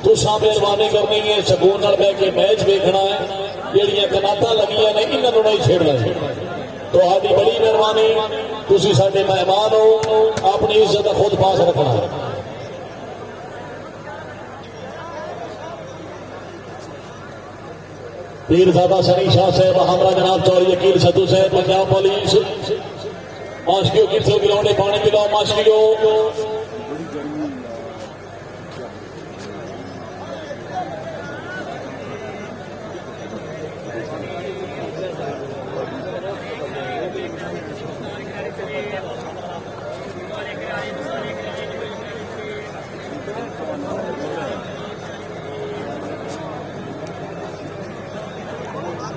तुसा मेहरबानी करनी है सकून नाल बैठ के मैच देखना है जेड़ियां कनाता लगियां ने इन्हां नूं नहीं छेड़ना तो आदि बड़ी मेहरबानी तुसी साडे मेहमान हो अपनी इज्जत खुद पास रखना है पीरजादा सनी शाह साहब हमरा जनाब चौधरी यकीन सत्तू साहब पंजाब पुलिस माशकियों किरसो गिराने पानी पिलाओ माशकियों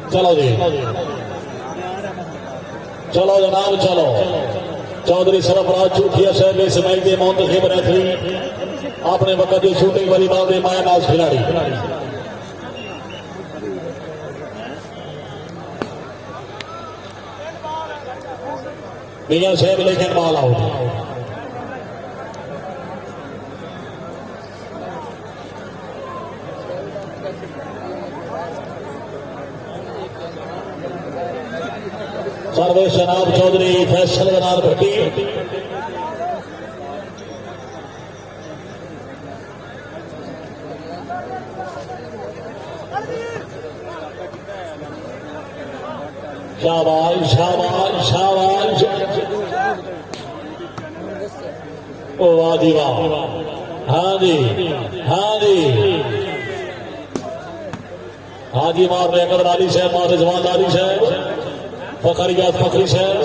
चलो जी चलो जनाब चलो चौधरी सरफराज चूठिया साहब इस मैच के मुंतखब रेफरी अपने वक्त की शूटिंग वाली बाल के मायानाज खिलाड़ी मियां साहब लेकिन बाल आउट सर्वेश जनाब चौधरी फैसल बनार भट्टी शाबाश शाबाश शाबाश ओ वाह जी वाह हाँ जी हाजी मार रहे अकबर अली साहब मार रिजवान अली साहब फखरियात फखरी साहब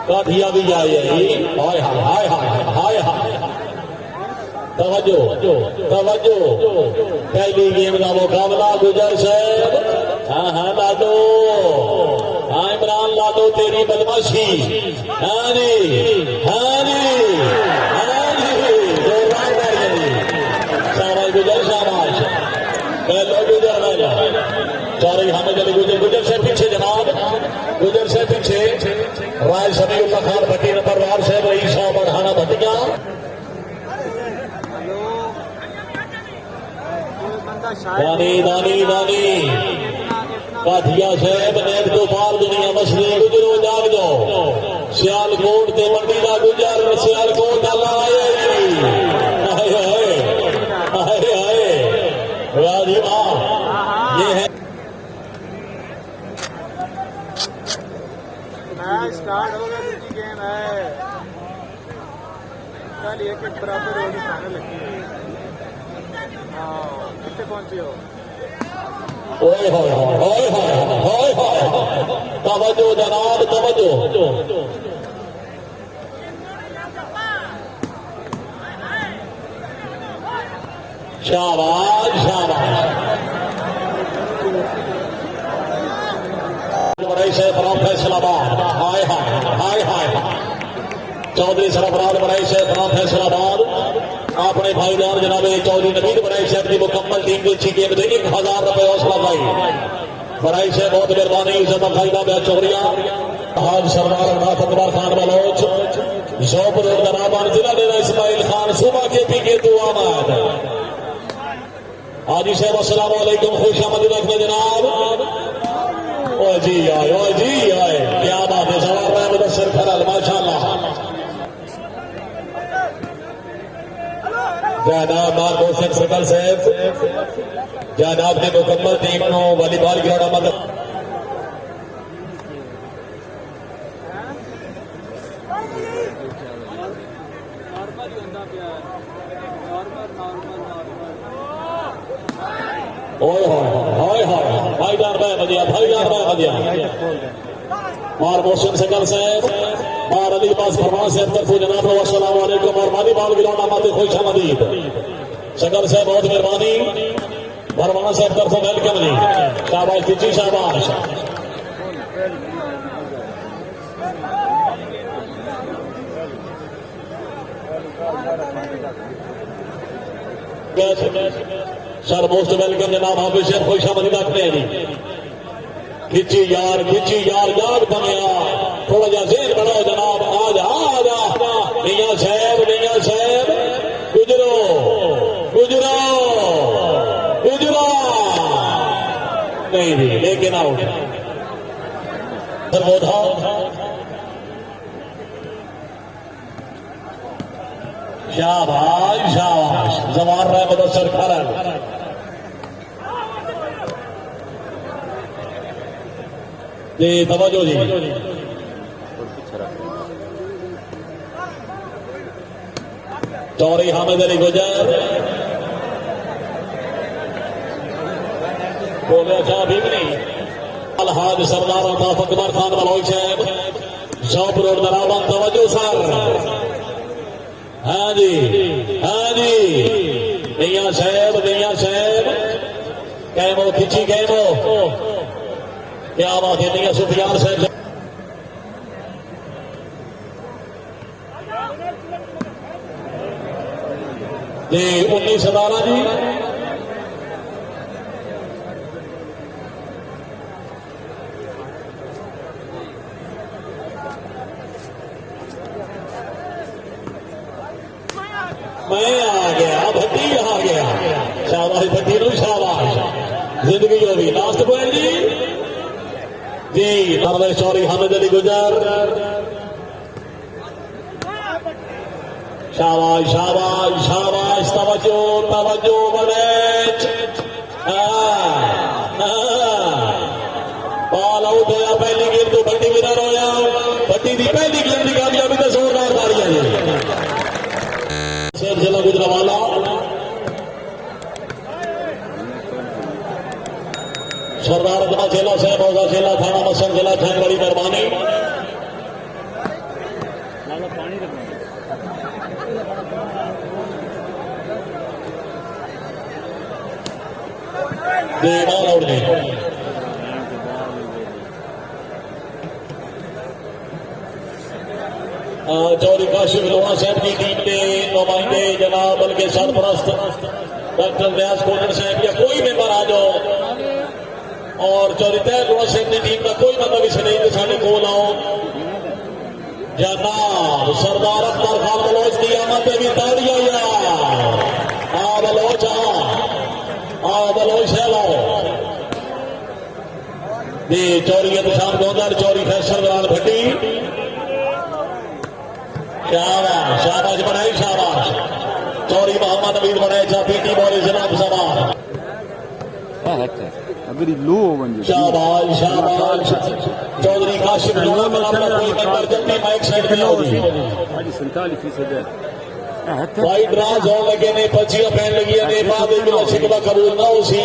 काठिया भी आई है हाय हाय हाय हाय हाय हाय तवज्जो तवज्जो पहली गेम का मुकाबला गुजर साहब हाँ हाँ लाडो हाँ इमरान लाडो तेरी बदमाशी हाँ जी शाबाश गुजर शाबाश पहले गुजर चारे हामिद अली गुजर से पीछे जनाब गुजर से पीछे राय समीउल्लाह खान भट्टी नंबर वार साहब रईस साहब बढ़ाना भट्टिया दानी दानी दानी काठिया साहब नेक तो पार दुनिया मसले गुजरो जाग दो सियालकोट के मंडी का गुजर सियालकोट अल्लाह आए राजी मां ये है स्टार्ट हो गया दूसरी गेम है कल एक बराबर होगी खाने लगी है हाँ कितने पहुंचे हो ओए होए होए होए होए तवज्जो जनाब तवज्जो शाबाश शाबाश फैसलाबाद हाय हाय हाय हाय चौधरी सरफराज बनाई से फैसलाबाद अपने भाईदार जनाबे चौधरी नबीर बनाई साहब की मुकम्मल टीम की अच्छी गेम देगी 1000 रुपए हौसला भाई बनाई से बहुत मेहरबानी इज्जत फायदा ब्याह चौरिया हाज सरदार अब्बास अकबर खान बलोच जोपुर दराबान जिला डेरा इस्माइल खान सुबह के पी के दुआ माद हाजी साहब अस्सलाम वालेकुम खुश आमदीद रखना जनाब ओ जी आए क्या बात है सवार रहा है मुदस्सिर खरल माशाल्लाह जनाब मार मोहसिन सकल साहब जनाब ने मुकम्मल टीम नो वॉलीबॉल खिलाड़ा मदद भाईदार मार मोहसिन सकल साहब मार अली पास फरमान साहब तरफ जनाब अस्सलाम वालेकुम और माली बाल गिराना माते खुश आमदीद सकल साहब बहुत मेहरबानी फरमान साहब तरफ वेलकम जी शाबाश जी शाबाश सर मोस्ट वेलकम जनाब हाफिज साहब खुश आमदीद रखते हैं खिंची यार जाग बनिया थोड़ा जा जेर बढ़ाओ जनाब आ जा मियां साहब गुजरो गुजरा गुजरा नहीं जी, लेकिन आउट सर्वोधा शाबाश शाबाश जवान रहे मुदस्सर खरल जी तवज्जो जी चौरी हामिद अली गुजर बोले अच्छा अभी भी नहीं अलहाज सरदार अल्ताफ अकबर खान बलोच साहब शॉप रोड दराबन तवज्जो सर हाँ जी नैया साहब कैमो खिंची कैमो क्या बात है नैया सुफियान साहब जी 19 जी मैं आ गया भट्टी आ गया शाबाश भट्टी नु शाबाश जिंदगी हो गई लास्ट पॉइंट जी परवेश चौरी हामिद अली गुजर शाबाश शाबाश शाबाश तवज्जो तवज्जो बड़े बॉल आउट होया पहली गेंद तो भट्टी विनर होया भट्टी की पहली गेंद की कामयाबी तो जोरदार तालियां जी शेर जिला गुजरावाला सरदार अजमा जिला साहब औजा जिला थाना मसन जिला खान बड़ी मेहरबानी बॉल आउट नहीं चौरी काशिफ लोहा साहब की टीम के नुमाइंदे जनाब बल्कि सरपरस्त डॉक्टर रियाज कोटन साहब या कोई मेंबर आ जाओ और चौरी तैर लोहा साहब की टीम का कोई मतलब इस नहीं कि साढ़े को आओ जनाब सरदार अकबर खान बलोच की आमद भी ताड़िया आ बलोच सैलाओ जी चौरी निशान गोंदर चौरी फैसल दौरान भट्टी शाबाश शाबाश बनाई शाबाश चौरी मोहम्मद नबीद बनाए पीटी बॉल जनाब सवार अगर लो बन जाए शाबाश शाबाश चौधरी काशिफ लोहा का अपना कोई मेंबर जल्दी माइक साइड पे लाओ जी 47% वाइट राज होने लगे ने पचिया पहन लगी ने बाद में शिकवा कबूल ना उसी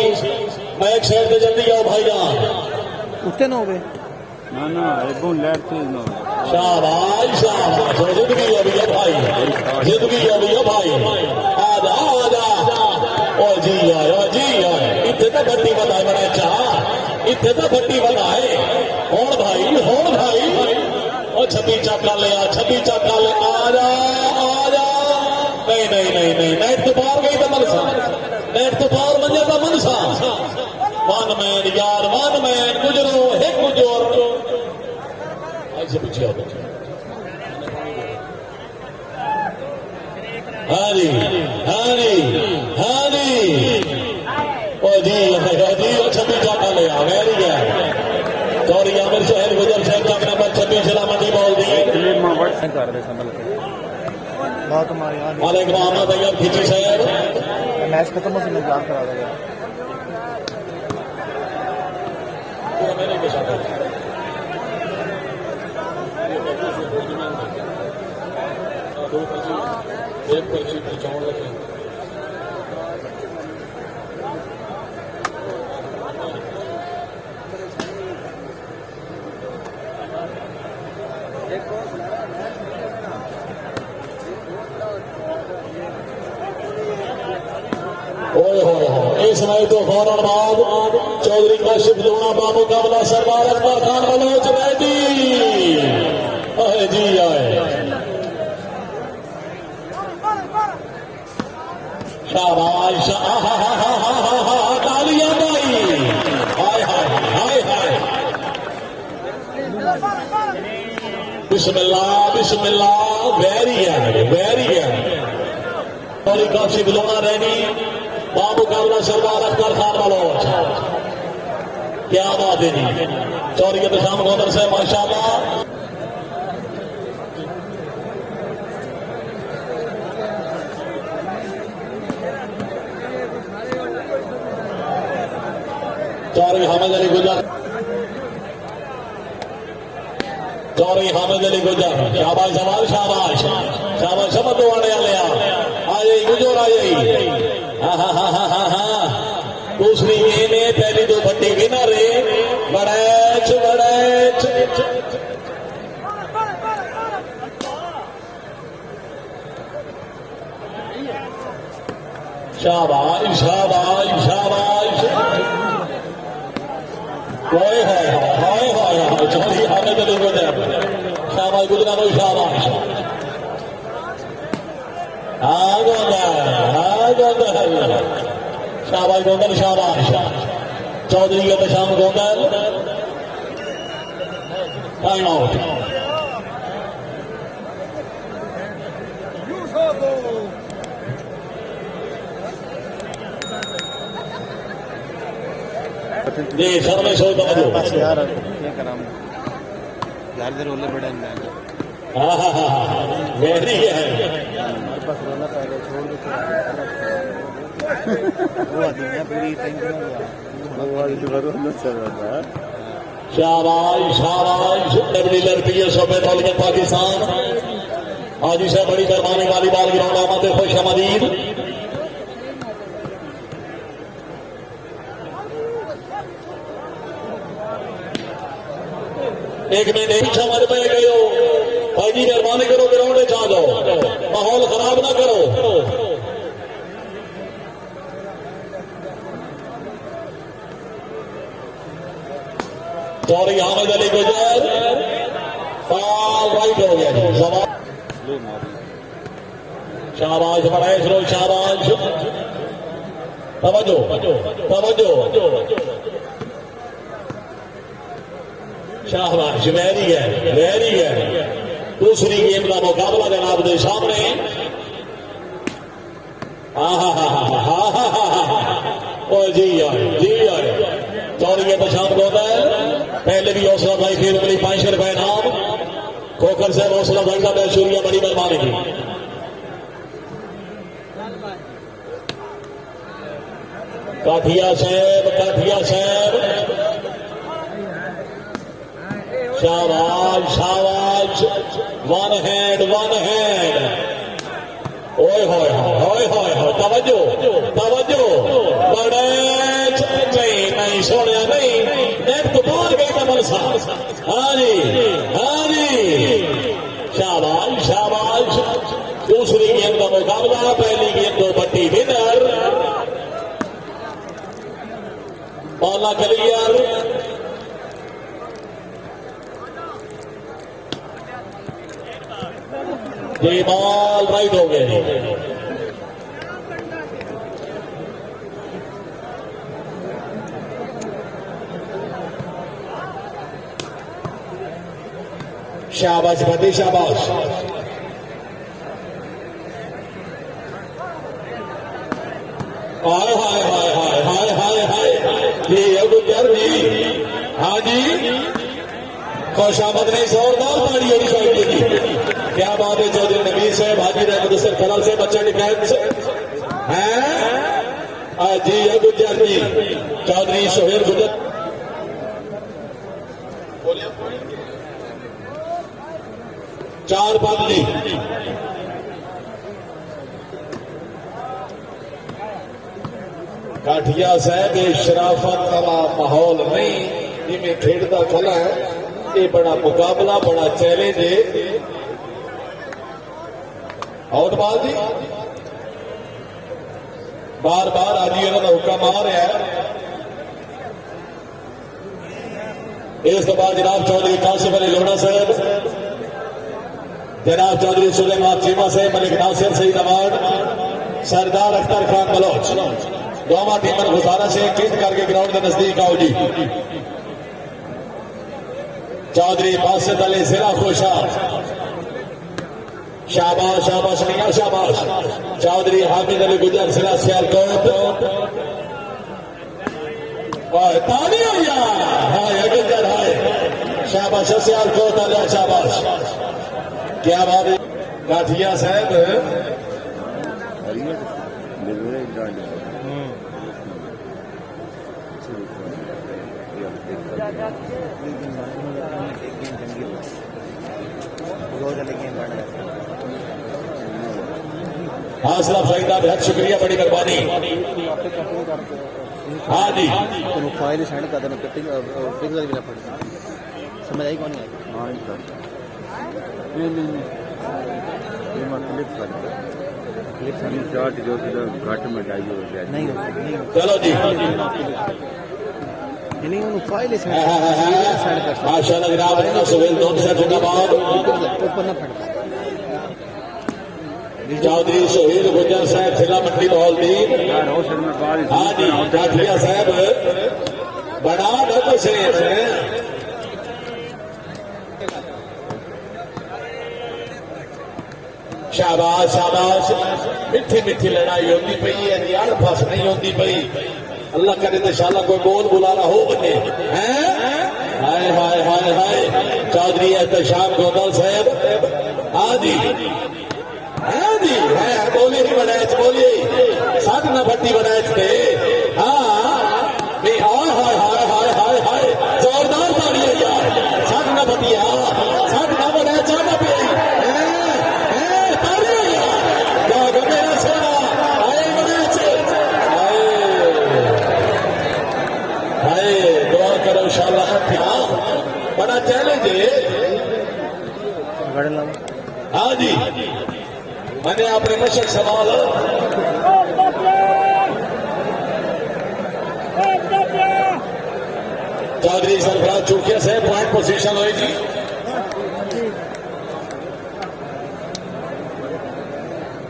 माइक साइड पे जल्दी आओ भाईजान उठते ना हो गए ना एकदम लेट तेज ना शाबाश शाबाश जिंदगी अभी है भाई जिंदगी अभी है भाई आजा ओ जी आए इतने तो भट्टी बताए बड़ा अच्छा इतने तो भट्टी बताए होन भाई ओ छब्बी चक्का ले आजा नहीं नेट तो पार गई तो मनसा नेट तो पार बन जाता मनसा वन मैन यार वन मैन गुजरो हे गुजर ऐसे पीछे आओ हाँ जी ओ जी छब्बीस चौका ले आ वेरी गुड चौरी आमिर सोहेल गुजर साहब चौक नंबर 26 जिला मंडी बॉल दी वालेकुम मोहम्मद अय्यब खिची साहब मैच खत्म हो मैं जान करा देगा पूरा मैंने के साथ एक पर्ची पहुंचाने लगे इस समय तो फौरन बाद चौधरी काशिफ लोहा बाबू का बला सरदार अकबर खान बलोच रेडी जी आए शाबाश तालियां भाई हाय बिस्मिल्लाह वेरी है चौधरी काशी बिलोना रैनी बाबू काबला सरदार अख्तर खान बलोच। क्या बात है जी, चौधरी के शाम गोदर से माशाल्लाह। चौधरी हामिद अली गुजर, चौधरी हामिद अली गुजर, शाबाश शाबाश शाबाश शाबाश शब्द वाले लिया आए गुजर आए। हाँ हाँ हाँ हाँ हाँ हाँ, दूसरी गेंद है, पहली दो भट्टी विनर है। बड़ैच बड़ैच शाबाश शाबाश शाबाश। हाय हाय हाय हाय हाय, चौधरी हामिद अली गुजर, शाबाश गुजरा लो शाबाश। हाँ गोंदल शाबाश गोंदल शाबाश। चौधरी के शाम गोंदल टाइम आउट। जी सर में सोच दो यार क्या करा यार इधर रोले बड़े हैं। हाँ हाँ हाँ हाँ, वेरी है। हमारे पास रोला पहले छोड़ दो वो दुनिया पूरी शाबाश शाबाश। डबली लड़की है सौ पैंतालीस के पाकिस्तान। आज से बड़ी मेहरबानी वाली बाल ग्राउंड आमद खुश आमदीद। एक मिनट पीछा मत पे गए हो भाई जी, मेहरबानी करो ग्राउंड में आ जाओ, माहौल खराब ना करो। चौधरी हामिद अली गुजर फाल राइट हो गया जी, शाबाश बड़ैच रो शाबाश। तवज्जो तवज्जो शाबाश, वेरी है वेरी है। दूसरी गेम का मुकाबला जनाब के सामने। जी यार जी यार, चौधरी के शाम गोंदल पहले भी हौसला भाई फिर मिली 500 रुपए नाम। खोखर से हौसला भाई का शुक्रिया, बड़ी मेहरबानी की। काठिया साहब शाबाश शाबाश। वन हैंड ओए होए होए होए होए, तवज्जो तवज्जो। बड़ैच नहीं सोने नहीं, नेट तो बाहर गई था मनसा। हाँ जी शाबाश शाबाश। दूसरी गेम का मुकाबला, पहली गेम दो पट्टी विनर। Ball clear. ये बॉल राइट हो गए। शाबाश फतेह शाबाश। हाय हाय हाय हाय हाय हाय हाय जी गुजर जी। हाँ जी खुशामद नहीं, जोरदार ताड़ी होनी चाहिए। क्या बात है चौधरी नबीर साहब, हाजी रहमत खलाल से बच्चा डिफेंस है जी। गुजर जी, चौधरी सोहेल गुजर। चार बदली काठिया साहब, ये शराफत का माहौल नहीं, जिमें खेड़ता खला है। ये बड़ा मुकाबला, बड़ा चैलेंज है। आउट बाल जी बार बार आज इन्होंने हुक्म आ रहा है। इस तो बाद जनाब चौधरी काशिफ अली लोहड़ा साहब, जनाब चौधरी सुलेमान चीमा साहब, मलिक नासिर सईद अवार्ड, सरदार अख्तर खान बलोच, दोनों टीमों गुजारिश है टीम करके ग्राउंड के नजदीक आओ जी। चौधरी बासित अली जिला खुशा, शाबाश शाबाश मियां शाबाश चौधरी हामिद अली गुजर जिला सियालकोट तालियां यार हाय गुजर हाय शाबाश सियालकोट आलिया शाबाश क्या बात है गाठिया साहब हौसला फायदा बहुत शुक्रिया बड़ी मेहरबानी हाँ जी फाइल सेंड कर देना कटिंग फिक्स वाली ना पड़ी समझ आई कौन है हाँ सर ये मैं क्लिक कर क्लिक चार्ट जो घट में डाइयो नहीं चलो जी नहीं उन फाइल सेंड कर माशाल्लाह जनाब ने सुहेल दोनों से जिंदाबाद ऊपर ना फटका चौधरी सोहेल गुजर साहब जिला मंडी बहौलदीन यार हौसल में बारिश हाँ जी गाठिया साहब बड़ा न से शाबाश शाबाश मिठी मिठी लड़ाई होती पई है यार फस नहीं होती पई अल्लाह करे तो शाला कोई बोल बुलाना हो बने हैं हाय हाय हाय हाय चौधरी एहतशाम गोदल साहब हाँ जी हाँ जी है बोलिए नहीं बनाए बोलिए साथ ना भट्टी बनाए थे हाँ नहीं हाय हाय हाय हाय हाय हाय जोरदार तालियां यार साथ ना भट्टी साथ ना बनाए चाहना पे तालियां यार क्या गमे सोना आए बनाए हाय दुआ करो इंशाअल्लाह क्या बड़ा चैलेंज है हाँ जी मैंने अपने मशक सवाल चौधरी सरफराज चुड़किया से पॉइंट पोजीशन हुई जी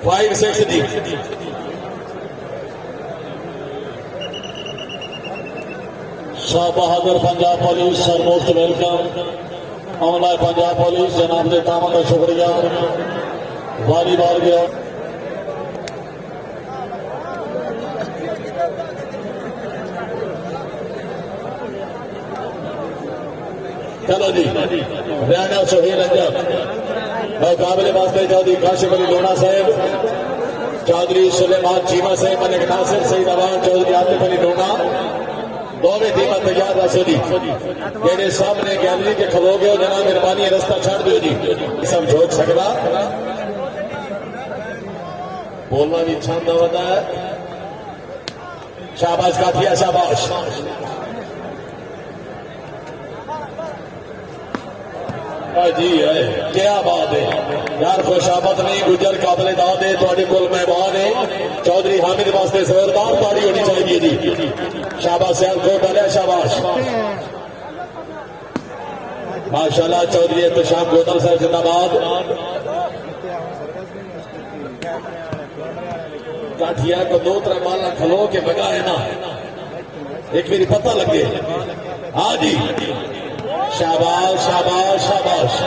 फाइव सिक्स जी Shah Bahadur Punjab police sir most welcome online Punjab police जनाब के काम का शुक्रिया वॉलीबॉल गया चलो जी हरियाणा सोहेल अंजम काबिल वास्ते चौधरी काशिफ अली लोना साहब चौधरी सुलेमान चीमा साहब मलिक नासिर सईद अवान चौधरी आतिफ अली लोना दोवें टीम तैयार रसो जी जेडे सामने गैलरी के खलोगे हो जना मेहरबानी रास्ता छड़ दो जी सब झोंक सकता बोलना भी छंद होता है शाबाश काफिया शाबाश जी है क्या बात है यार खुशामद नहीं गुजर काबिल दाद है थोड़े कोल मेहमान है चौधरी हामिद वास्ते जोरदार ताड़ी होनी चाहिए जी शाबाश सियालकोट वाले शाबाश माशाल्लाह चौधरी एहतशाम गोदल साहब जिंदाबाद काठिया को दो तरह माला खलो के बगा है ना एक मेरी पता लगे हाँ जी शाबाश शाबाश शाबाश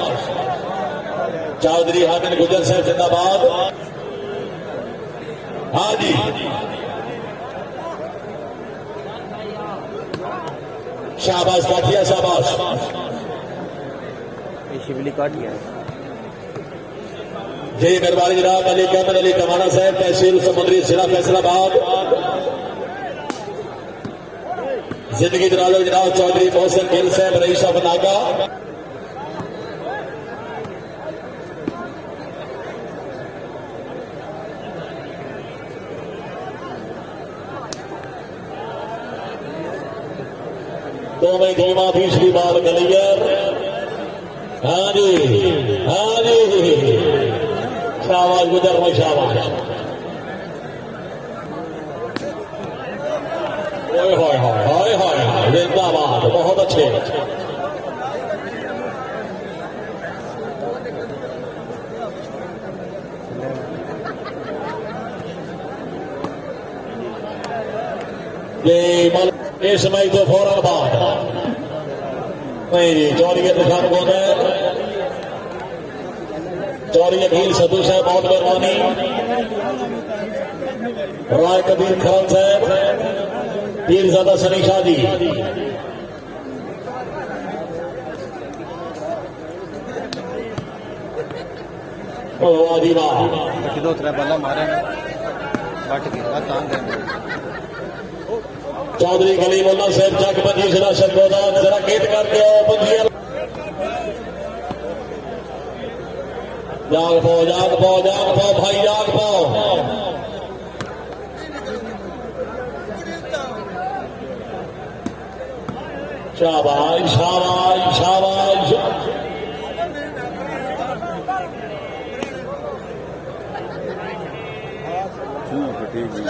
चौधरी हामिद गुजर साहब जिंदाबाद हाँ जी शाबाश काठिया शाबाश शिवली काटिया जय मेहरबानी जनाब अली कहमद अली कमाना साहब तहसील समुद्री जिला फैसलाबाद जिंदगी दराज जनाब चौधरी मोहसिन गिल साहब रईसा बनागा दो में धीमा तीसरी बार गलियर हाँ जी शाबाश गुजर में शाबाश हाय जिंदाबाद बहुत अच्छे ये इस मैच तो फौरन बाद नहीं जी चौधरी के दुकान को चौरी अखिल सदू साहब बहुत मेहरबानी राय कबीर खान साहब पीरजादा सनी शाह जी वाह जी वाह बाकी दो तरह बल्ला मारे ना बट गया तांग है चौधरी कलीमुल्ला साहब जग बंजी जिला शर्मोदा जरा गीत करके आओ बंजिया जाग पाओ भाई जाग पाओ शाबाश शाबाश शाबाश क्यों फटेगी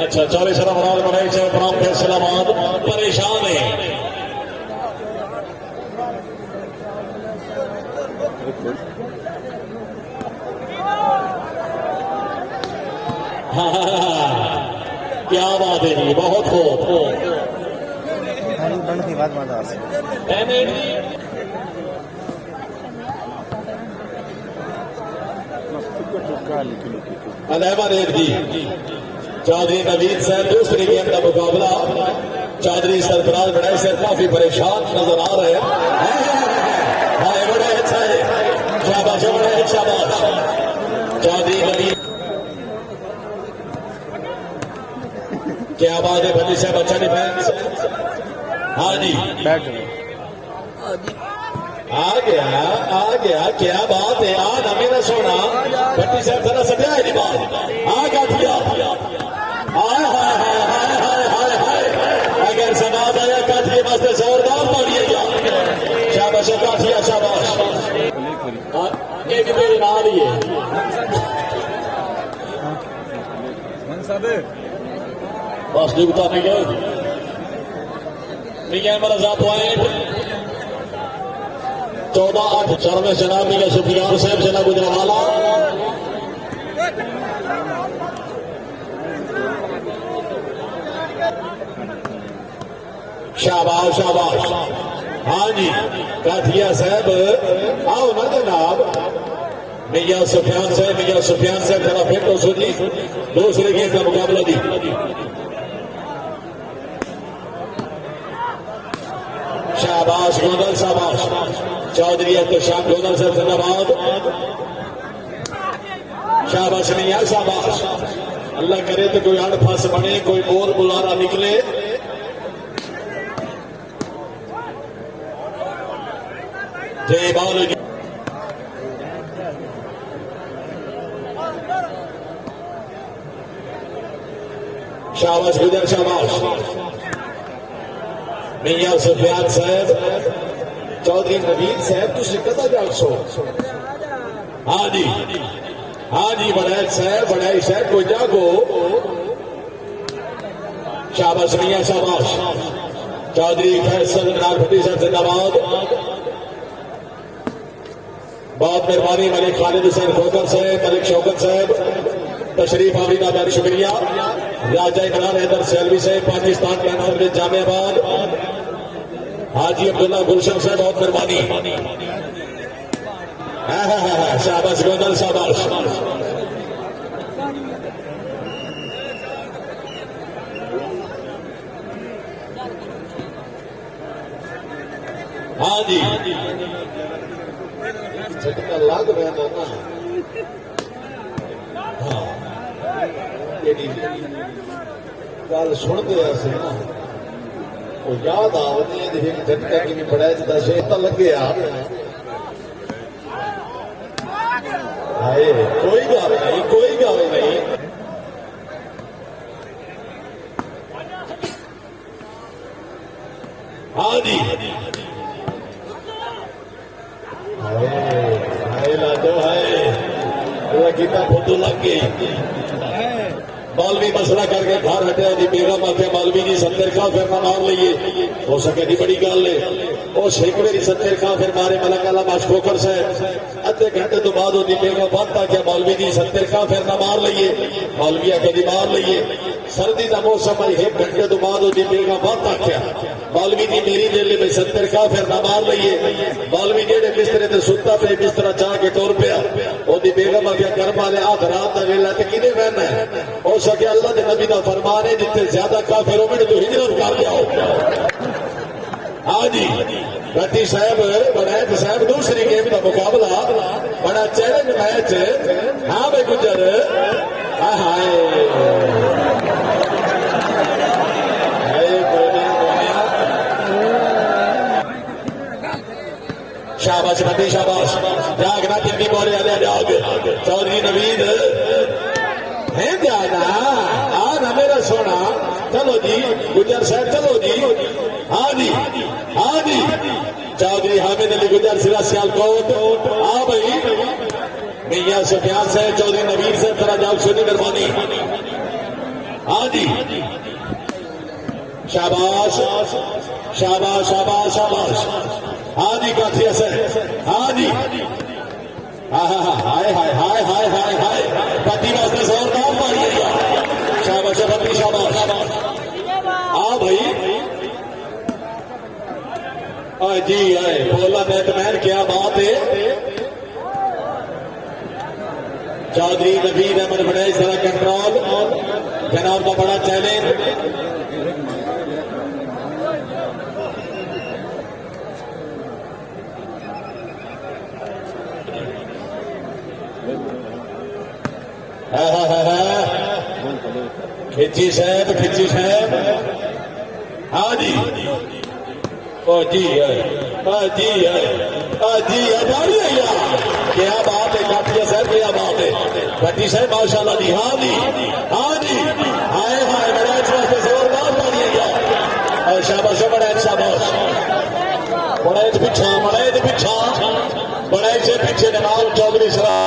अच्छा 40 रन बनाए से प्राम फैसलाबाद परेशान है क्या बात है जी बहुत खूब बंद की बात मजा अलहमा रेख जी चौधरी नवीद साहब दूसरी गेंद का मुकाबला चौधरी सरफराज बड़े से काफी परेशान नजर आ रहे हैं बड़े अच्छा है शाबाश बड़े अच्छा बात चौधरी नवीद क्या बात है भली साहब अच्छा डिफेंस हाँ जी बैठ आ गया क्या बात है आ ना मेरा सोना भट्टी साहब जरा सजा है बात आ गाठिया हाय हाय हाय हाय हाय हाय हाय अगर समाज आया काठिए वास्ते जोरदार मारिएगा शाबाश काठिया शाबाश एक मेरे नाल ही है बस दुगता नहीं गए मरजा पॉइंट 14-8 सर्वे जनाब मिले सुफियान साहब जिला गुजरावाला शाबाश शाबाश हाँ जी काठिया साहब आओ ना जनाब मियां सुफियान साहब जरा फिर तो सुनी दूसरे गेम का मुकाबला दी शाबाश गोदल शाबाश चौधरी एहतशाम गोदल साहब जिंदाबाद शाबाश मियां शाबाश अल्लाह करे तो कोई अड़फस बने कोई बोल बुलारा निकले जय बालू जी शाबाश गुजर शाबाश मियां सुफियान साहब चौधरी नवीद साहब तुझे कदा जाग सो हाँ जी बड़ैच साहब कोई जागो शाबाश मियां शाबाश चौधरी फैसल नाग भट्टी साहब जिंदाबाद बहुत मेहरबानी मलिक खालिद हुसैन खोकर साहब मलिक शौकत साहब तशरीफ आमीना बहुत शुक्रिया राजा इमरान हैदर सैलवी साहब पाकिस्तान कैंसर में जामियाबाद हाजी अब्दुल्ला गुलशन साहब बहुत मेहरबानी शाबाश गोदल शाबाश हाँ जी झटका लाग रहा ना हाँ गल सुनते ऐसे ना वो याद आवनी है झटका कि बड़ा दस तो लगे हाय कोई गल नहीं हाँ जी हाय लाजो हाय गीता फोटो लग गई मौलवी मसला करके घर हटे जी बेगम आखे मौलवी जी सत्तर का फिर ना मार लीए हो सके नहीं बड़ी गल है उस एक बारी सत्तर का फिर मारे मलक आला माशकोकर से अद्धे घंटे तो बाद होती बेगम बात आख्या मौलवी जी सत्तर का फिर ना मार लीए मौलवी आखे जी मार लीए सर्दी का मौसम है, एक घंटे तो बाद जी बेगा बहुत आख्या मौलवी जी मेरी जेल में 70 का फिर ना मार लईए। मौलवी जेडे बिस्तरे ते सुता पे बिस्तरा चाह के टुर पिया ओदी बेगम आख्या घर वाले आध रात का वेला ते किने बहना है। हो सके अल्लाह के नबी का फरमान है जिथे ज्यादा काफिर हो तो हिजरत कर जाओ। हाँ जी भट्टी साहब बनायत साहब दूसरी गेम का मुकाबला बड़ा चैलेंज मैच। हाँ भाई गुजर शाबाश भट्टी शाबाश जागना तिंदी बोले आले जाग चौधरी नवीद है जाना आ ना मेरा सोना। चलो जी गुजर साहब चलो जी। हाँ जी हाँ जी चौधरी हामिद अली गुजर सिरा सियालकोट आ भाई मियां सुफियान साहब चौधरी नवीद साहब जरा जाओ सुनी मेहरबानी। हाँ जी शाबाश शाबाश शाबाश शाबाश। हाँ जी काठिया से हाँ जी हाँ हाँ हाँ हाय हाय हाय हाय हाय हाय पति वास्ते जोरदार मारिएगा। शाबाश पति शाबाश। हाँ भाई जी है बोला बैटमैन क्या बात है। चौधरी नवीद अहमद बड़े जरा कंट्रोल जनाब का बड़ा चैलेंज। खिची साहब हाँ जी ओ जी है जी है जी है बारी है यार क्या बात है काठिया साहब क्या बात है भट्टी साहब माशाल्लाह जी। हाँ जी हाँ जी हाय हाय बड़ा अच्छा जोरदार बारी है यार। शाबाश बड़ा अच्छा बॉस बड़ा पीछा बड़ा से पीछे जनाब चौधरी सरा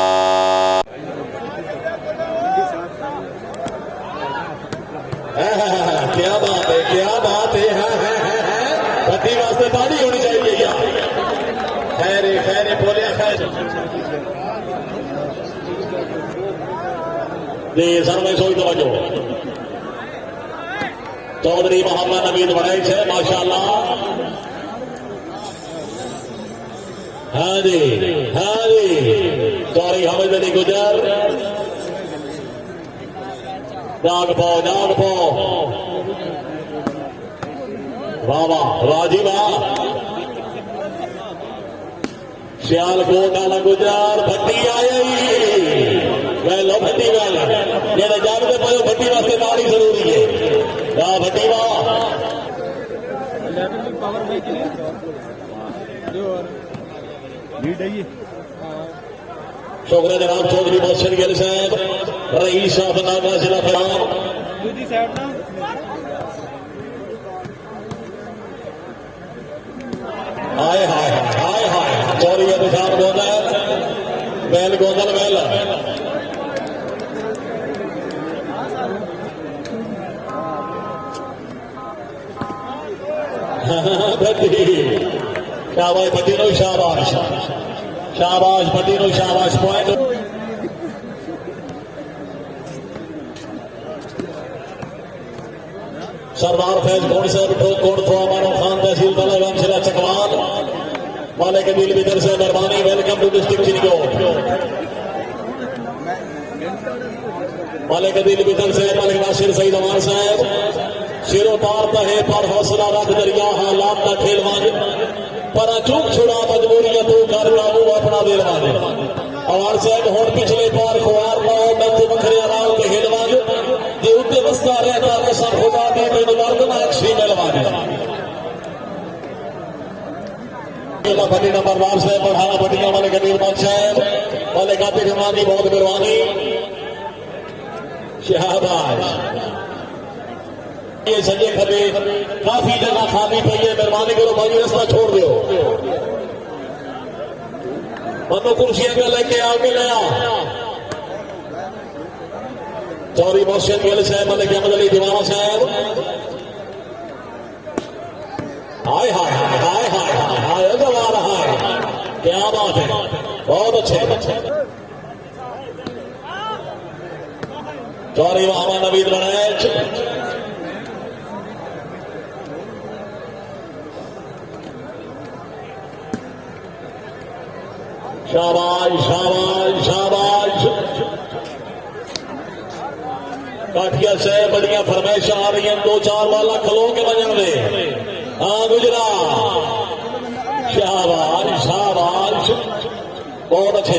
क्या बात है पति वास्ते ताड़ी होनी चाहिए क्या खैर बोलिया खैर जी सर में सोई तो चौधरी मोहम्मद नवीद बनाई है माशाल्लाह। हाँ जी चौधरी हामिद अली गुजर जाग पो वाह वाह जी वाह। सियालकोट आला गुजर भट्टी आई लो भट्टी वाल जेड़ा जानते पे भट्टी वास्ते ताड़ी जरूरी है। वाह भट्टी वाह शुक्र जनाब चौधरी मोहसिन गिल साहब रईस साहब नागा जिला फराम हाय हाय हाय हाय चौधरी निशान गोंदल बैल गोंदल बैल भट्टी शाबाश भट्टी नो शाबाश भट्टी नो शाबाश पॉइंट। सरदार फैज घोड़ साहब ठोकोड़ थो अमानो खान तहसील तलागंज जिला चकवाल वाले के दिल भीतर से मेहरबानी। वेलकम टू डिस्ट्रिक्ट चिनकोट वाले के दिल भीतर से मलिक नासिर सईद अमान साहब सिर उतारता है पर हौसला रख दरिया हालात का खेल मांगे पर चूक छुड़ा मजबूरियां तू कर काबू अपना दिल मांगे। अवार साहब होर पिछले पार खुआर लाओ मैं तू बखरे आराम के हिल मांगे जे उत्ते वस्ता रहता है सब खुदा दे तेन मर्द ना अक्षी मिलवाने। भट्टी नंबर बार से बढ़ाना भट्टिया वाले कबीर बादशाह वाले गाते जमानी बहुत मेहरबानी। शहबाज ये सजे खबे काफी जगह खाली पई है मेहरबानी करो भाई रास्ता छोड़ दो मनो कुर्सियां के लेके आगे ले आ। चौधरी मोहसिन गिल साहब मलिक अहमद अली दीवाना साहब हाय हाय हाय हाय हाय हाय आ रहा है क्या बात है बहुत अच्छे। चौरी मोहम्मद नवीद बनेच शाबाश शाबाश शाबाश काठिया से बड़िया फरमाइश आ रही हैं 2-4 बाला खलो के बजन में हाँ गुजरा शाबाश शाबाश बहुत अच्छे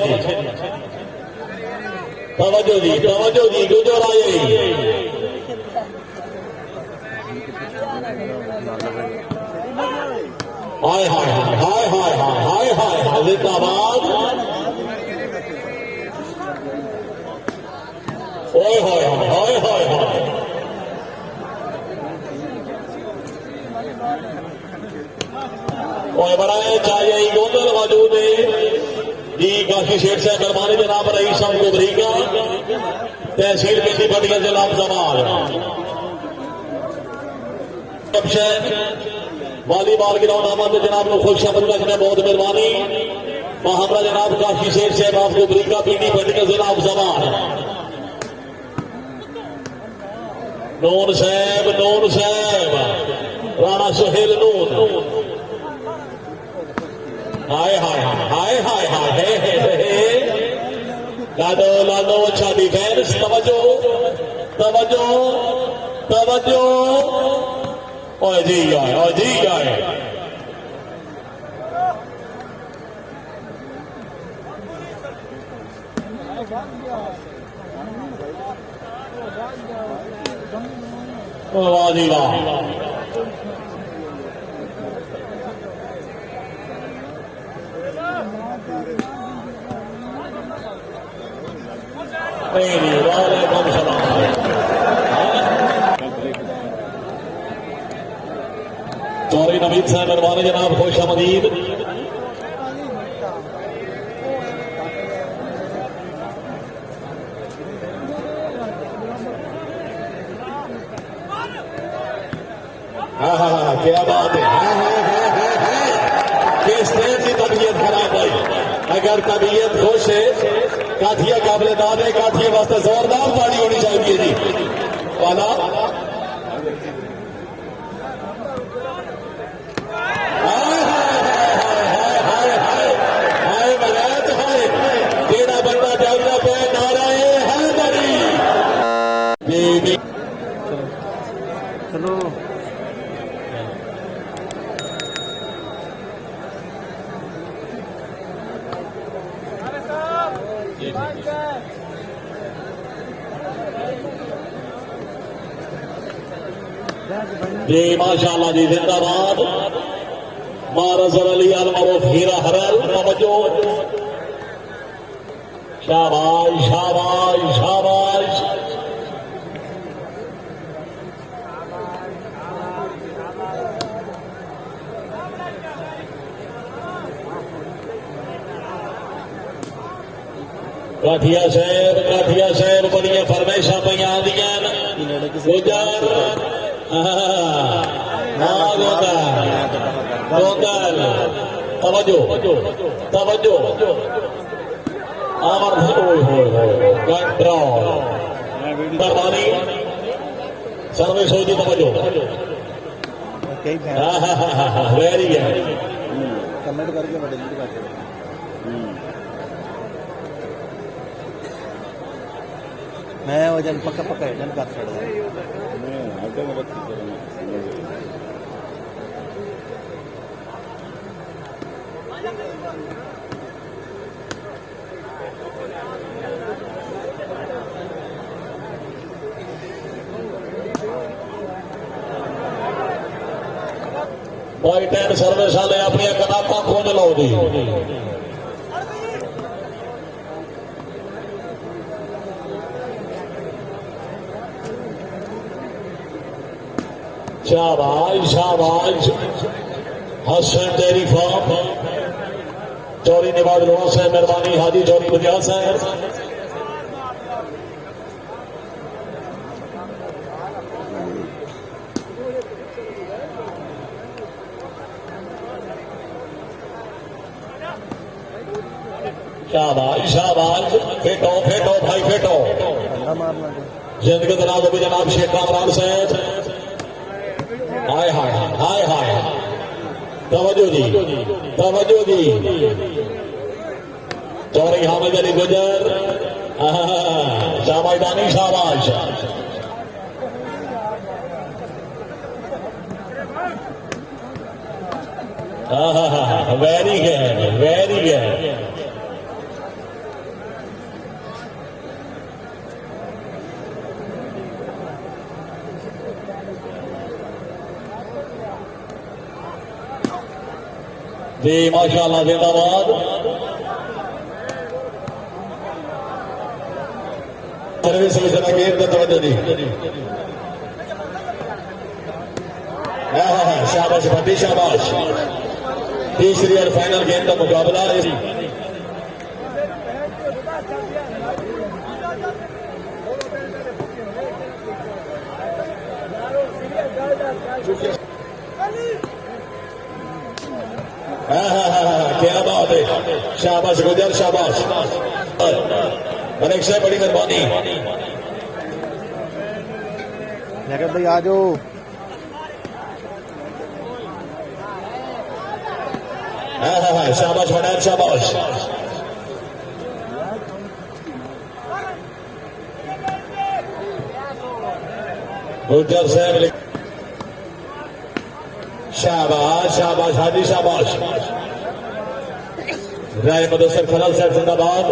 जी तवज्जो दी गुजरा यही हाय हाय हाय हाय हाय हाय हाय हाय जिंदाबाद ओए हाय हाय हाय हाय ओए बनाए चाहिए गोंदल मौजूद है जी काशी शेख से करवाने जनाब रईस साहब को बरीका तहसील पेटी बटिया जिला जमाल वॉलीबॉल ग्राउंड आमद जनाब को खुश शब्द रखने बहुत मेहरबानी हमारा जनाब काशी शेख से आपको बरीका पीटी बटिया जिला जमाल नून साहब राणा सुहेल नून हाय हाय हाय हाय हाय लाडो अच्छा डिफेंस तवज्जो ओए जी आए वाह जी वाह वालेकुम सलाम चौरी नवीद साहब मेहरबानी जनाब खुश आमदीद हाँ क्या बात है किस तरह की तबीयत खराब हुई अगर तबीयत खुश है काठिया काबले दाद है काठिया वास्ते जोरदार ताड़ी होनी चाहिए जी वाला केड़ा बंदा जागना पे नाराए है बड़ी चलो जी माशाल्लाह जी जिंदाबाद मारजर अली अल मरूफ हीरा हरल तवज्जो शाबाश शाबाश शाबाश काठिया साहब बड़िया फरमाइशा पई आंदियां गुजर गोंदल तवज्जो आमर कंट्रोल मेहरबानी सर्विस हो जी तवज्जो कई वेरी है कमेंट करके बड़े जल्दी बात करें मैं वजन पक्का वजन का छड़ वाइट एंड सर्विस वाले अपनी किताबा खोज लो जी शाबाश हसन डेयरी फार्म चौरी निवाज लोहा साहब मेहरबानी हाजी चौरी बजा साहब शाबाश फेटो भाई फेटो मारना जिंदगी जनाब अभी जनाब शेख कामरान साहब हाय हाय हाय हाय तवज्जो जी तवज्जो जी चौरी हामिद अली गुजर शाबाश शाबाश वेरी गुड वेरी गुड जी माशाअल्लाह जिंदाबाद सर्विस विजय गेम का तवज्जो दी शाबाश भट्टी शाबाश तीसरी और फाइनल गेम का मुकाबला क्या बात है शाबाश गुजर शाबाश अनेक से बड़ी मेहरबानी लेकर भाई आ जाओ शाबाश बनाए शाबाश गुजर साहब शाबाश शाबाश हाजी शाबाश राय मदरसा खलाल साहब जिंदाबाद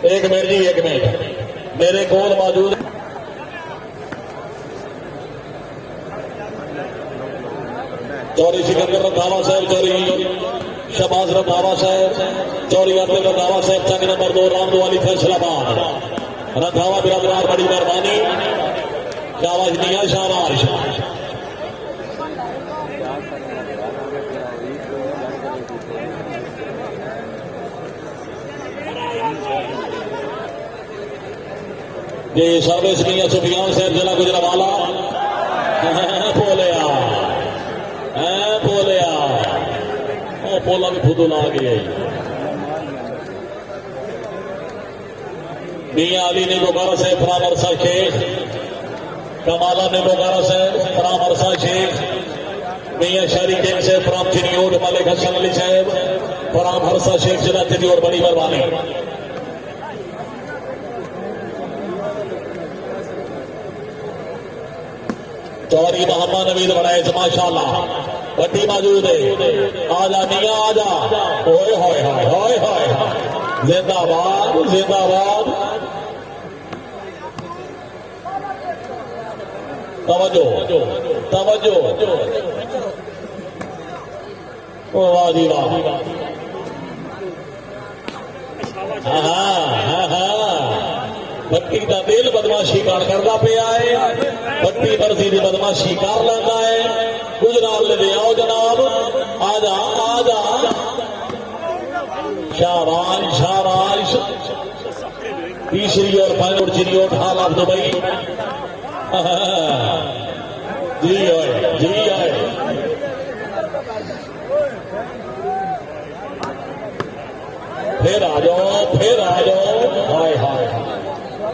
एक मिनट जी एक मिनट मेरे कोल मौजूद चौरी सिकंदर रंधावा साहब चौरी शबाज रंधावा साहब चौरी अब्दुल रंधावा साहब संग नंबर 2 रामदो वाली फैसलाबाद रंधावा बिरादरार बड़ी मेहरबानी शाबाश मियां शाबाश ये सर्विस मियां सुफियान साहब जिला गुजरावाला बोलिया बोलिया पोला भी खुद ला गया मियां अली ने बोगारा साहब फराम अरसा शेख कमाला ने बोगारा साहब फराम अरसा शेख मियां शहरी किंग से फराम चिनियोड मलिक हसन अली साहब फराम अरसा शेख जिला चिनियोड बड़ी मेहरबानी चौरी मोहम्मद नवीद बनाए माशाअल्लाह बड्डी मौजूद है आजा मियां आजा ओए होए होए होए होए जिंदाबाद जिंदाबाद तवज्जो तवज्जो ओ वाह जी वाह भट्टी का दिल बदमाशी करता पिया है भट्टी मर्जी की बदमाशी कर लेता है गुजराल ले आओ जनाब आजा आजा शाबाश शाबाश तीसरी और फाइनल चिड़ियों हाल आप दुबई जी आए जी आए फिर आ जाओ हाय हाय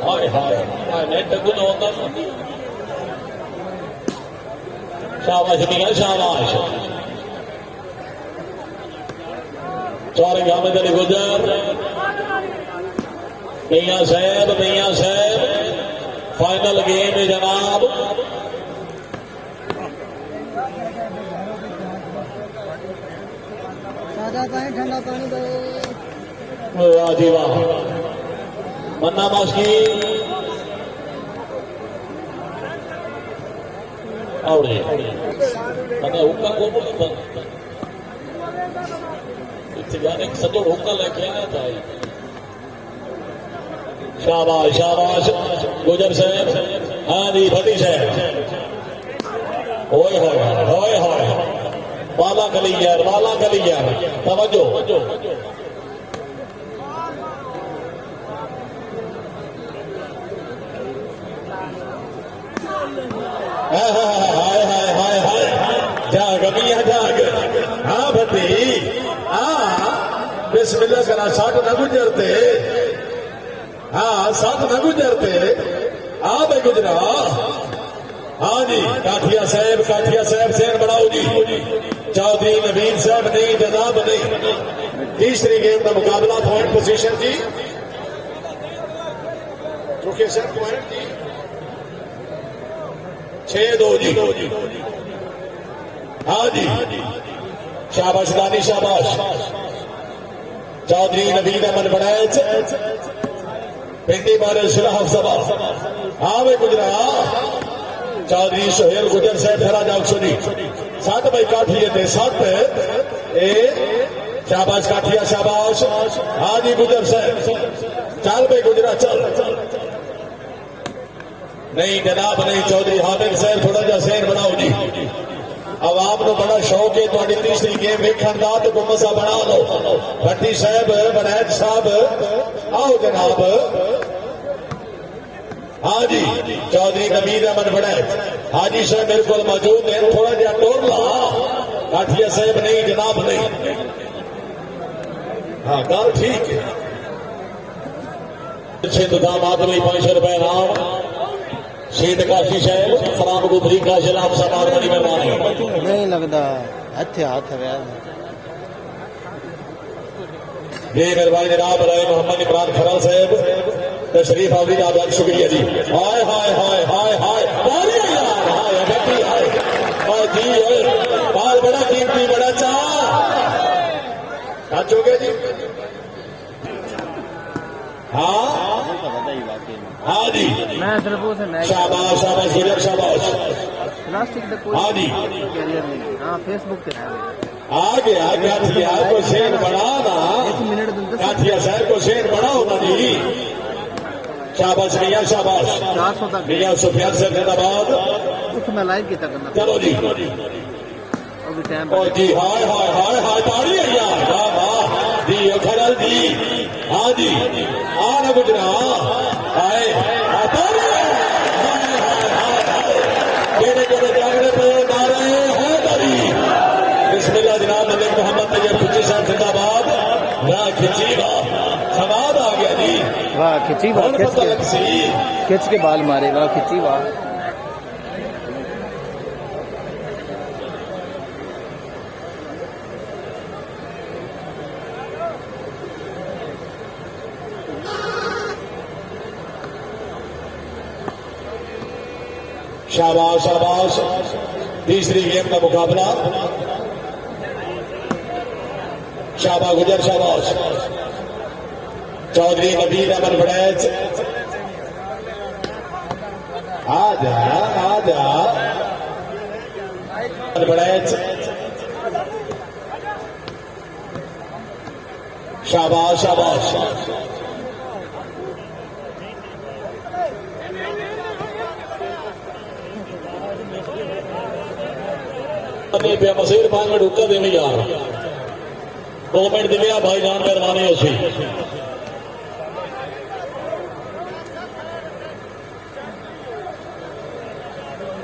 हाय हाय नेट गुण होता शाबाश मियां शाबाश चौरी हामिद अली गुजर मियां साहब फाइनल गेम है जनाब सादा पानी ठंडा पानी दो वाह जी वाह मन्ना मास्की आवड़े मैंने हुक्का को बोला था इतने सजोड़ हुक्का लेके आया था शाबाश शाबाश गुजर साहब हाँ जी भट्टी साहब ओए होए वाला कलियर तवज्जो हाय हाय हाय हाय जाग मियां जाग हाँ भती हाँ बिस्मिल्लाह करा साठ न गुजरते हाँ साठ न गुजरते आ बे गुजरा हाँ जी काठिया साहब सेन बनाओ जी चौधरी नवीन साहब नहीं जनाब नहीं तीसरी गेम का मुकाबला पॉइंट पोजीशन जी चौके सर पॉइंट जी 6-2 जी हाँ जी शाबाश दानी शाबाश चौधरी नवीन अमन बनाए पिंडी मारे शिलाह सभा हाँ वे गुजरा चौधरी सोहेल गुजर साहब खरा जाग सुनी 60 भाई काठिए थे 60 ए शाबाश काठिया शाबाश हाँ जी गुजर साहब चल भाई गुजरा चल नहीं जनाब नहीं चौधरी हामिद साहब थोड़ा जा सेन बनाओ जी आवाम को बड़ा शौक है थोड़ी तीसरी गेम वेखण का तो कोई मसा बना लो भट्टी साहब बनैत साहब आओ जनाब हाँ जी चौधरी नवीन अमन बनैत हाजी साहब मेरे को मौजूद है थोड़ा जहा टोर ला काठिया साहब नहीं जनाब नहीं हाँ गल ठीक है दामाद में 500 रुपए नाम सीट काशी साहब फराम गुबरी का शराब समार बड़ी मेहरबानी नहीं लगता इतने हाथ है ये मेहरबानी जनाब राय मोहम्मद इमरान खरा साहब तशरीफ आवरी का बहुत शुक्रिया जी हाय हाय हाय हाय हाय यार हाय बेटी हाय और जी बाल बड़ा कीमती बड़ा चाह चुके जी हाँ हाँ जी मैं सिर्फ उसे शाबाश शाबाश गुजर शाबाश प्लास्टिक का कोई हाँ जी कैरियर नहीं हाँ फेसबुक पे है आ गया काठिया को शेर बना ना 1 मिनट दूर काठिया साहब को शेर बना होना जी शाबाश मियाँ शाबाश 400 तक मियाँ सुफियान से जिंदाबाद कुछ मैं लाइव कितना करना चलो जी अभी टाइम और जी हाय हाय हाय हाय ताड़ी है यार वाह वाह जी खरल जी हाँ जी आ न गुजरा हाय ताड़ी केड़े केड़े जागने पे नारे है ताड़ी बिस्मिल्लाह जनाब मलिक मोहम्मद तैयब फुजी साहब जिंदाबाद वाह खिंची वाह सवाब आ गया जी वाह खिंची वाह खिंच के बाल मारे वाह खिंची वाह शाबाश शाबाश तीसरी गेम का मुकाबला शाबा गुजर शाबाश चौधरी नवीन अमन बनैत आजा बनैत शाबाश शाबाश पे मसीर 5 मिनट रुका देवे यार 2 मिनट दिव्या भाई जान मेहरबानी हो सी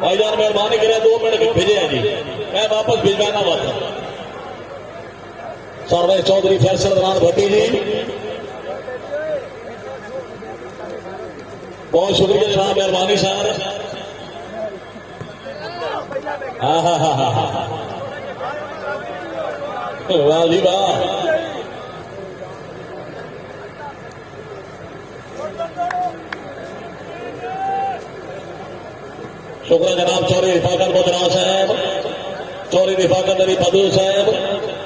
भाई जान मेहरबानी करे 2 मिनट भेजे हैं जी मैं वापस भिजवाना बात सर्वे चौधरी फैसल दौरान भट्टी जी बहुत शुक्रिया जनाब मेहरबानी साहब वाह जी वाह शुक्र जनाब चौरी रिफाकत बदरा साहब चौरी रिफाकत अली पदू साहब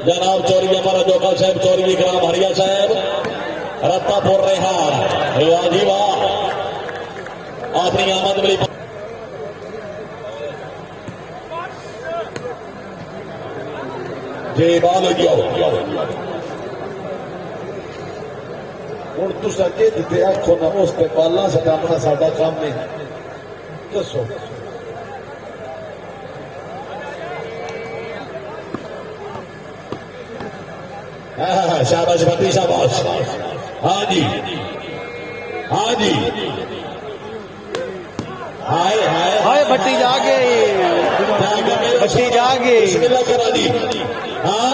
जनाब चौरी हमारा जोका साहब चौरी विक्रम हरिया साहब रत्तापुर रेहान वाह जी वाह अपनी आमद मिली जे बाल गया हूं तुस अगे दिते आखो ना उस पर पाला सटाना साडा काम नहीं दसो शाबाश भट्टी शाबाश हाँ जी हाय हाय पट्टी जाके पट्टी जाके बिस्मिल्लाह करा दी। हाँ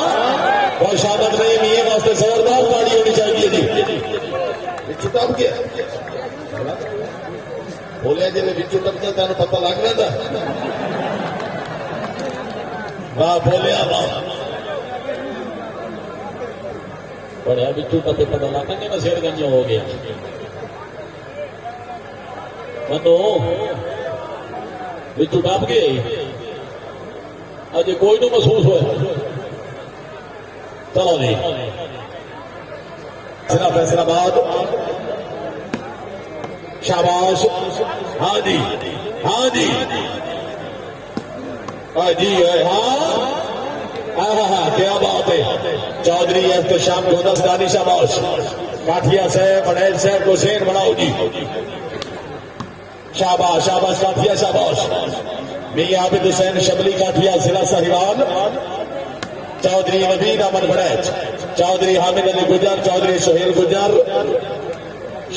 और शादत नहीं मियाँ वास्ते जोरदार ताड़ी होनी चाहिए जी। चुटक गया बोलिया जी बिचू टपके तेन पता लग रहा वाह बोलिया वाह बड़ा बिचू टपके पता लग गया ना शेर गंज हो गया मनो बिचू टप गए अजे कोई तो महसूस होया चलो जी जिला फैसलाबाद शाबाश हाँ जी हाँ जी हाँ जी हाँ क्या बात है चौधरी एहतशाम गोदस्तानी शाबाश काठिया साहब पटेल साहब हुसैन बनाओ जी शाबाश शाबाश काठिया शाबाश मियां आबिद हुसैन शबली काठिया जिला साहिवाल चौधरी नवीद अमन बड़ैच चौधरी हामिद अली गुजर चौधरी सोहेल गुजर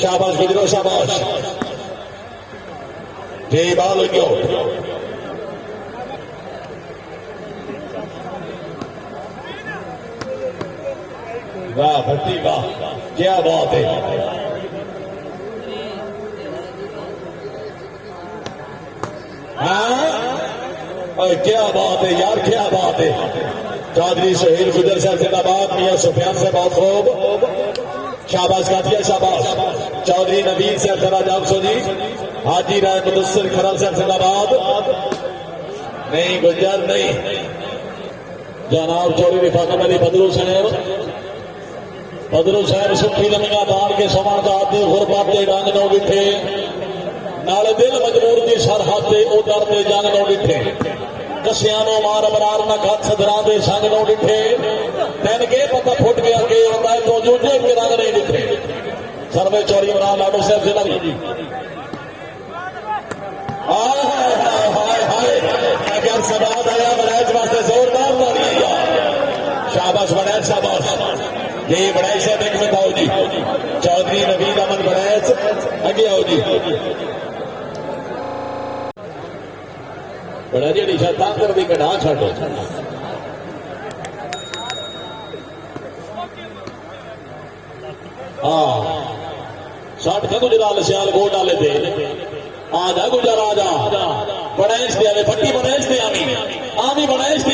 शाबाश गुजरो शाबाश जय बाल वाह भट्टी वाह क्या बात है हाँ क्या बात है यार क्या बात है चौधरी सोहेल गुजर साहब जिंदाबाद मियां सुफियान से बहुत खूब शाबाश काठिया शाबाश चौधरी नवीन साहब जरा जाब सोजी हाजी राय मुदस्सिर खरल साहब जिंदाबाद नहीं गुजर नहीं जनाब चौधरी रिफाकत अली बदरू साहब सुखी लमिया दाल के समान का आदि गुरबत के रंग नो बिठे नाले दिल मजबूर की सरहद से उधर के जंग नो बिठे कसियानो मार बरार न खत सदरा दे संग नो डिठे तैन के पता फुट गया के होता है तो जूझे के रंग नहीं डिठे सर्वे चौरी इमरान लाडो साहब जिला अगर सवाद आया बड़ैच वास्ते जोरदार ताली शाबाश बड़ैच शाबाश ये बड़ैच साहब एक मिनट आओ जी चौधरी नवीद अमन बड़ैच आगे आओ जी बड़ा जी शैतान कर दी कढ़ा छो हाँ 60 का गुजराल सियाल गोल डाले थे आजा गुजर आजा बड़ैच थे अरे फट्टी बड़ैच थे आमी बड़ैच थे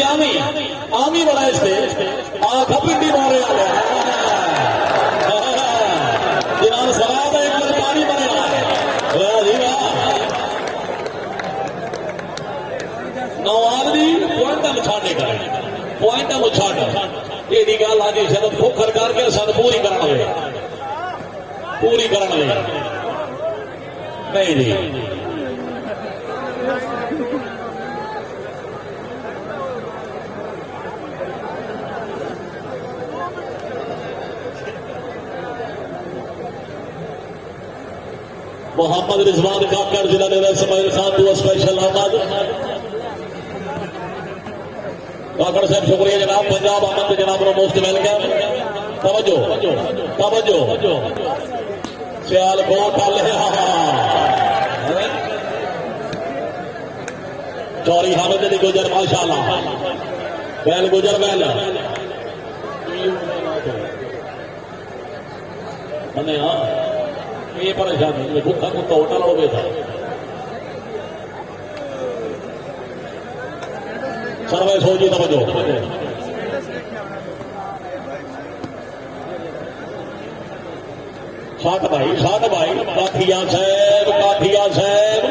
आमी बड़ैच थे आखा पिंडी मारे आले जिन्होंने सवाब है एक पानी बने नौआदमी पॉइंटा मुछाने का पॉइंटा मुछाना ये गल आ गई शरद खोखर करके सन पूरी करने नहीं जी मोहम्मद रिजवान काकर जिला ने इसमाइल खान टू स्पेशल अहमद काकड़ साहब शुक्रिया जनाब पंजाब अहमद जनाब नो मोस्ट वेलकम तवज्जो सियालकोट चौरी हामिद अली गुजर माशाल्लाह बैल गुजर बैल मने हाँ ये परेशानी ये भूखा कुत्ता होटल हो गया था सर्वे सोची तवज्जो साठ भाई काठिया साहब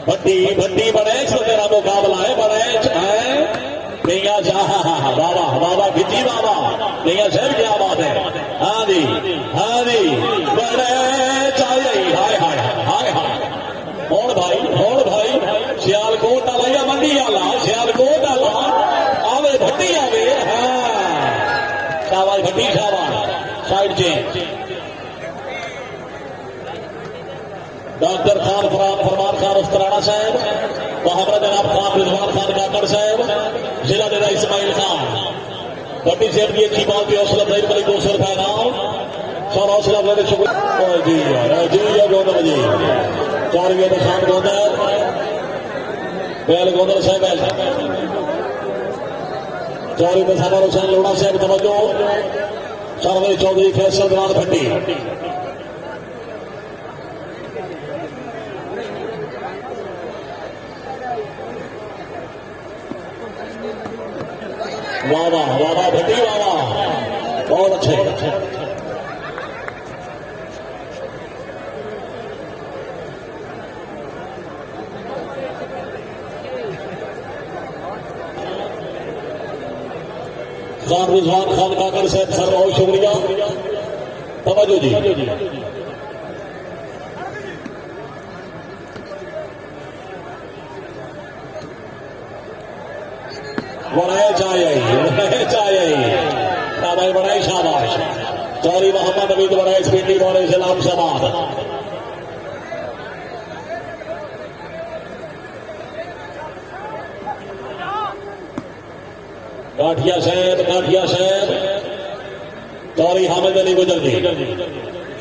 भट्टी बड़ैच तेरा मुकाबला है बड़ैच है भैया बाबा खिची बाबा भैया साहब क्या बात है हाँ जी बड़ैच हाय होड़ भाई सियालकोट आला या मंडी आला सियालकोट आला आवे भट्टी आवे हाँ शाबाश भट्टी शाबाश साइड चेंज डॉक्टर खान फरमान खान उस्तराना साहब मोहम्मद जनाब खान रिजवान खान काकड़ साहब जिला नेता इस्माइल खान भट्टी साहब की अच्छी बात है हौसला अफजाई पर 200 रुपए इनाम सर हौसला अफजाई शुक्रिया जी गौतम जी 4 बजे शाम गोंदर बैल गोदर साहब चौरी में साबर हुसैन लोड़ा साहब तवज्जो सरवेज चौधरी फैसल दौरान भट्टी वाह वाह वाह वाह भट्टी वाह वाह बहुत अच्छे खान रिजवान खान काकर साहब सर बहुत शुक्रिया तवज्जो जी बनाए चाहिए शाबाश बनाए शाबाश चौरी मोहम्मद नबीद बनाए स्पीडी बोले सलाम समाद काठिया साहब चौरी हामिद अली गुजर जी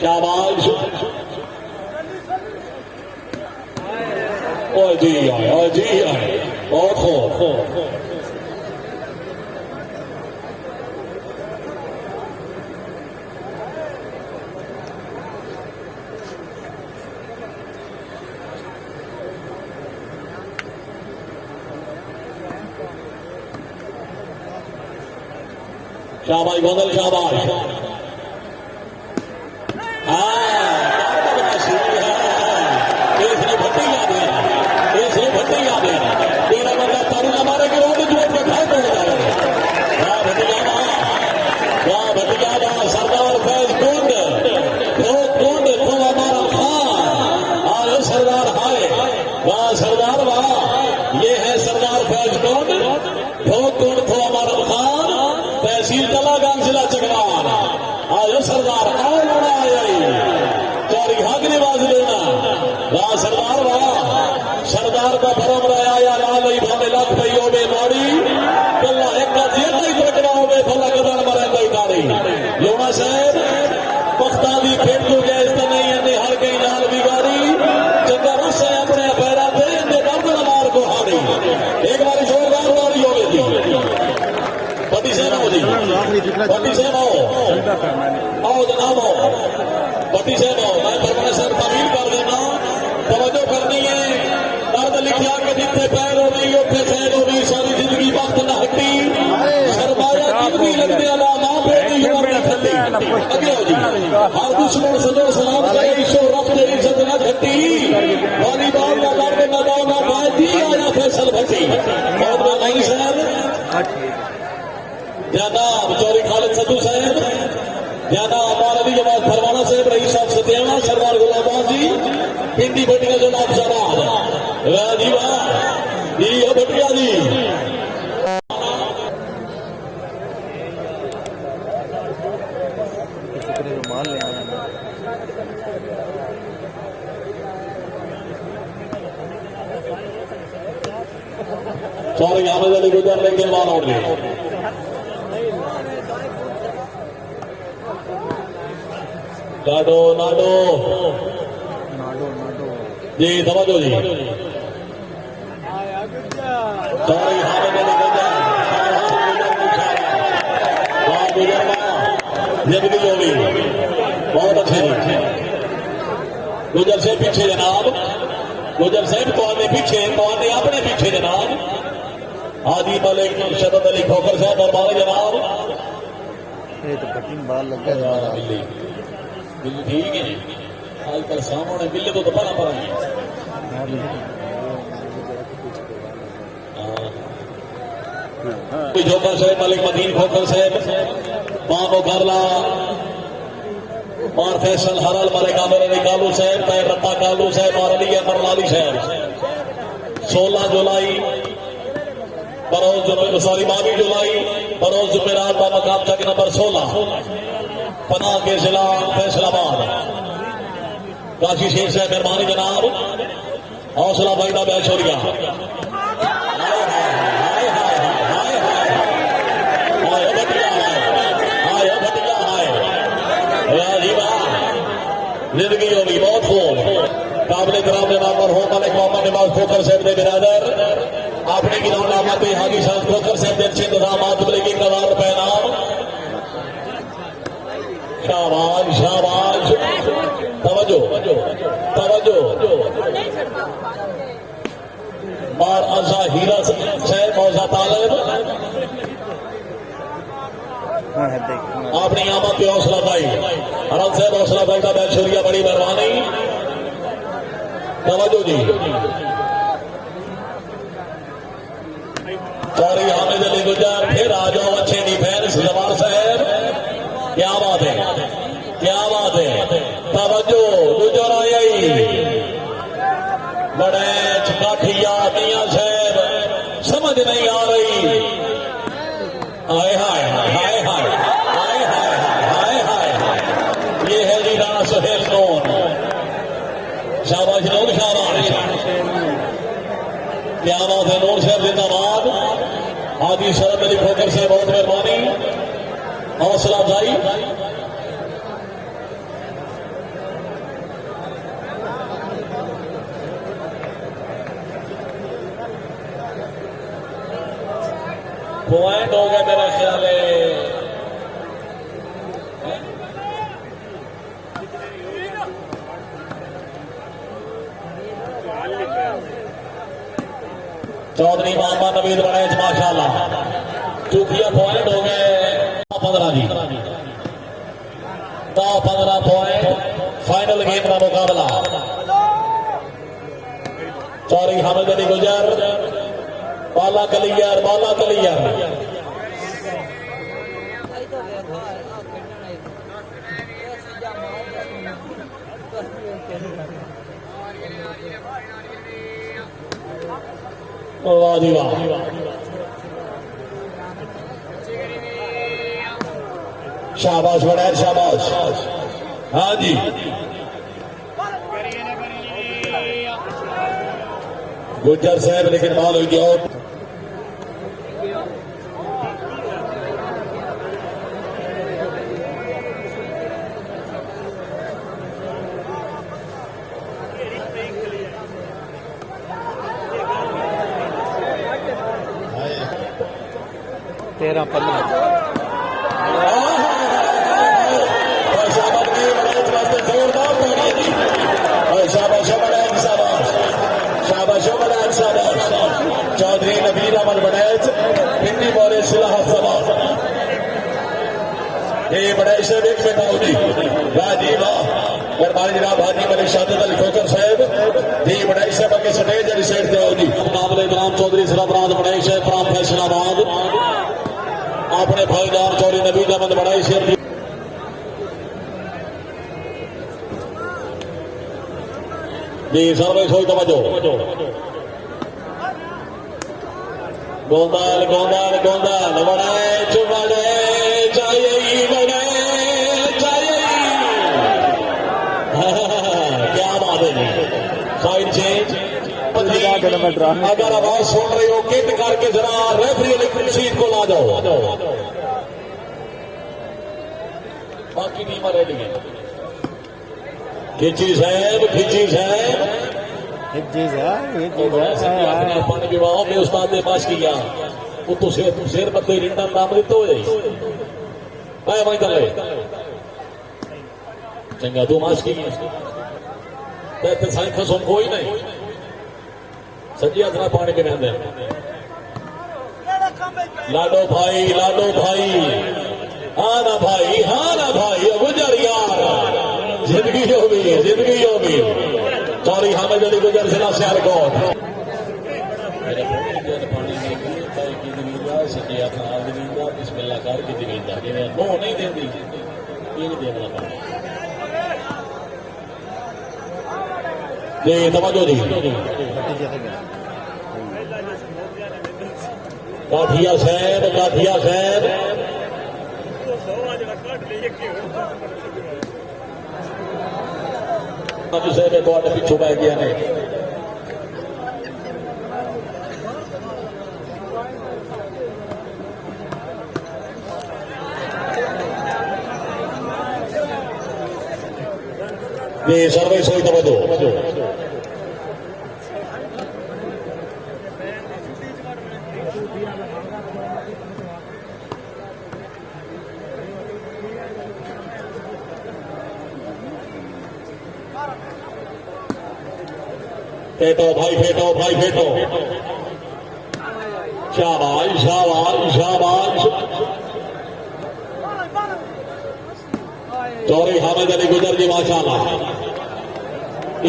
शाबाश ओ जी आए बहुत खूब शाबाश गोदल शाबाश इसने भट्टी याद है तेरा बंदा तारू हमारे के रोड जोड़ के घर पहुंच जाएगा भटिया सरदार फैज कुंड तो हमारा खान आयो सरदार हाय वाह सरदार वाह ये है सरदार फैज कुंड तो हमारा खान तहसील तलागांव जिला चकवान आयो सरदार आओ लोड़ा आई चौरी हक निवाज लेना वाह सरदार का भरम रहा या लाल भावे लाख भाई हो गए माड़ी कल्ला एक का जेल नहीं तकड़ा हो गए भला कदर मरे गई गाड़ी लोड़ा साहब पख्तादी फेंक दो गया इसका नहीं है हर कहीं लाल बिगाड़ी चंगा रस है अपने पैरा दे दर्द मार को हारी एक बार जोरदार गाड़ी हो गई थी पति से आओ जनाब आओ पति से आओ मैं परमेश्वर तमील कर देना तवज्जो करनी है दर्द लिखिया के जिथे पैर हो गई उठे खैर हो गई सारी जिंदगी वक्त न हट्टी सरमाया जिंदगी लगने वाला मां बेटी उम्र न खट्टी अगे हो जी हर दुश्मन सजो सलाम करे ईशो रब दे इज्जत न घटी वॉलीबॉल का दर्द न दाओ ना बाजी आया फैसल भट्टी बहुत मेहरबानी सर जनाब चौरी खालिद सद्दू साहब जनाब मौलवी जमात फरमाना साहब रईस साहब सत्याना सरदार गुलाम जी पिंडी भटिया जनाब शबाब जी वाह जी हो भटिया जी मान ले चौरी हामिद अली गुजर लेके मान और गए नाडो जी समझो जी सॉरी हामिद अली गुजर जिंदगी होगी बहुत अच्छे गुजर से पीछे जनाब गुजर साहब तो आने पीछे तो आने अपने पीछे जनाब आदि मलिक शरद अली खोखर साहब और मारे जनाब ये तो कटिंग बाल लग गया बिल्ली ठीक है आजकल सामने बिल्ली तो परा है जोकर साहब मलिक मदीन खोखर साहब मामो घरला मार फैसल हरल मलिक आमिर अली कालू साहब तय रत्ता कालू साहब और अली अमर लाली साहब 16 जुलाई बरोज सॉरी 22 जुलाई बरोज जुमेरात बा मकाम चक नंबर 16 पनाह के जिला फैसलाबाद काशी शेख साहब मेहरबानी जनाब हौसला भाईदा बैशोरिया जिंदगी होगी बहुत खूब काबले कराम नवाब और हो मलिक मोहम्मद नवाज खोखर साहब ने बिरादर अपने की लौटा माते हाजी साहब खोकर से अच्छे इंतजामात मिलेगी 1000 रुपए नाम। शाबाश शाबाश, तवज्जो तवज्जो। मार आशा हीरा से मौजा तालब अपनी आमद की हौसला भाई रन से हौसला भाई का बैट शुक्रिया, बड़ी मेहरबानी। तवज्जो जी। सॉरी हामिद अली गुजर, फिर आ जाओ अच्छे डिफेंस जवार साहब, क्या बात है क्या बात है। तवज्जो गुजर आई बड़े काठिया मियां साहब, समझ नहीं आ रही। हाय हाय हाय हाय हाय हाय हाय हाय, ये है जी राणा सुहेल कौन। शाबाश लोग शाबाश, क्या बात है। नूर साहब जिंदाबाद। हाजी शरद अली खोकर से बहुत मेहरबानी, हौसला अफजाई। पॉइंट हो गया मेरा ख्याल है। चौधरी मोहम्मद नवीद बड़े माशाल्लाह, चूकिया पॉइंट हो गए 15 जी, 15 पॉइंट। फाइनल गेम का मुकाबला चौधरी हामिद अली गुजर, बाला कलियर बाला कलियर। वाह जी वाह, शाबाश बड़ा शाबाश। हाँ जी, गुजर साहब लेकिन बाल हुई आउट। तेरह 15 चौधरी नबीर अमन बड़ैच पिंडी बोले सिलाह सभा ये बड़ैच से एक बेटा होगी राजी वाह मेहरबानी जनाब हाजी मलिक शादत अली खोकर साहब दी बड़ैच से बाकी स्टेज वाली साइड से होगी। मुकाबले जनाब चौधरी सरफराज बड़ैच है फ्राम फैसलाबाद, अपने भाईजान चौधरी नबीर अमन बड़ैच से जी सर्वे सोई तवज्जो। गोंदाल गोंदाल गोंदाल बड़े चाहिए बड़े चाहिए। क्या बात है जी, साइड चेंज। अगर आवाज सुन रही हो किट करके जरा रेफरी इलेक्ट्रिक सीट को ला जाओ। बाकी टीम रेडी है। खिची साहब खिची साहब, एक चीज है पानी विवाह में उस्ताद ने पास किया तो शेर पर कोई रिंडा नाम तो हो जाए वही कर ले चंगा तू मास की खसम कोई नहीं सजी हथरा पानी के अंदर। लाडो भाई हाँ ना भाई गुजर यार, जिंदगी होगी। चौधरी हामिद अली गुजर जिला सियालकोट। पानी सजी हथरा बिस्मिल्लाह करके दीदा नो नहीं देती ये नहीं देना पानी जी। तवज्जो जी, काठिया साहब पिछू बह गया ने ये सर्वे सोई तवज्जो। फेटो भाई फेटो भाई फेटो शाबाश शाबाश शाबाश चौरी हामिद अली गुजर जी माशाल्लाह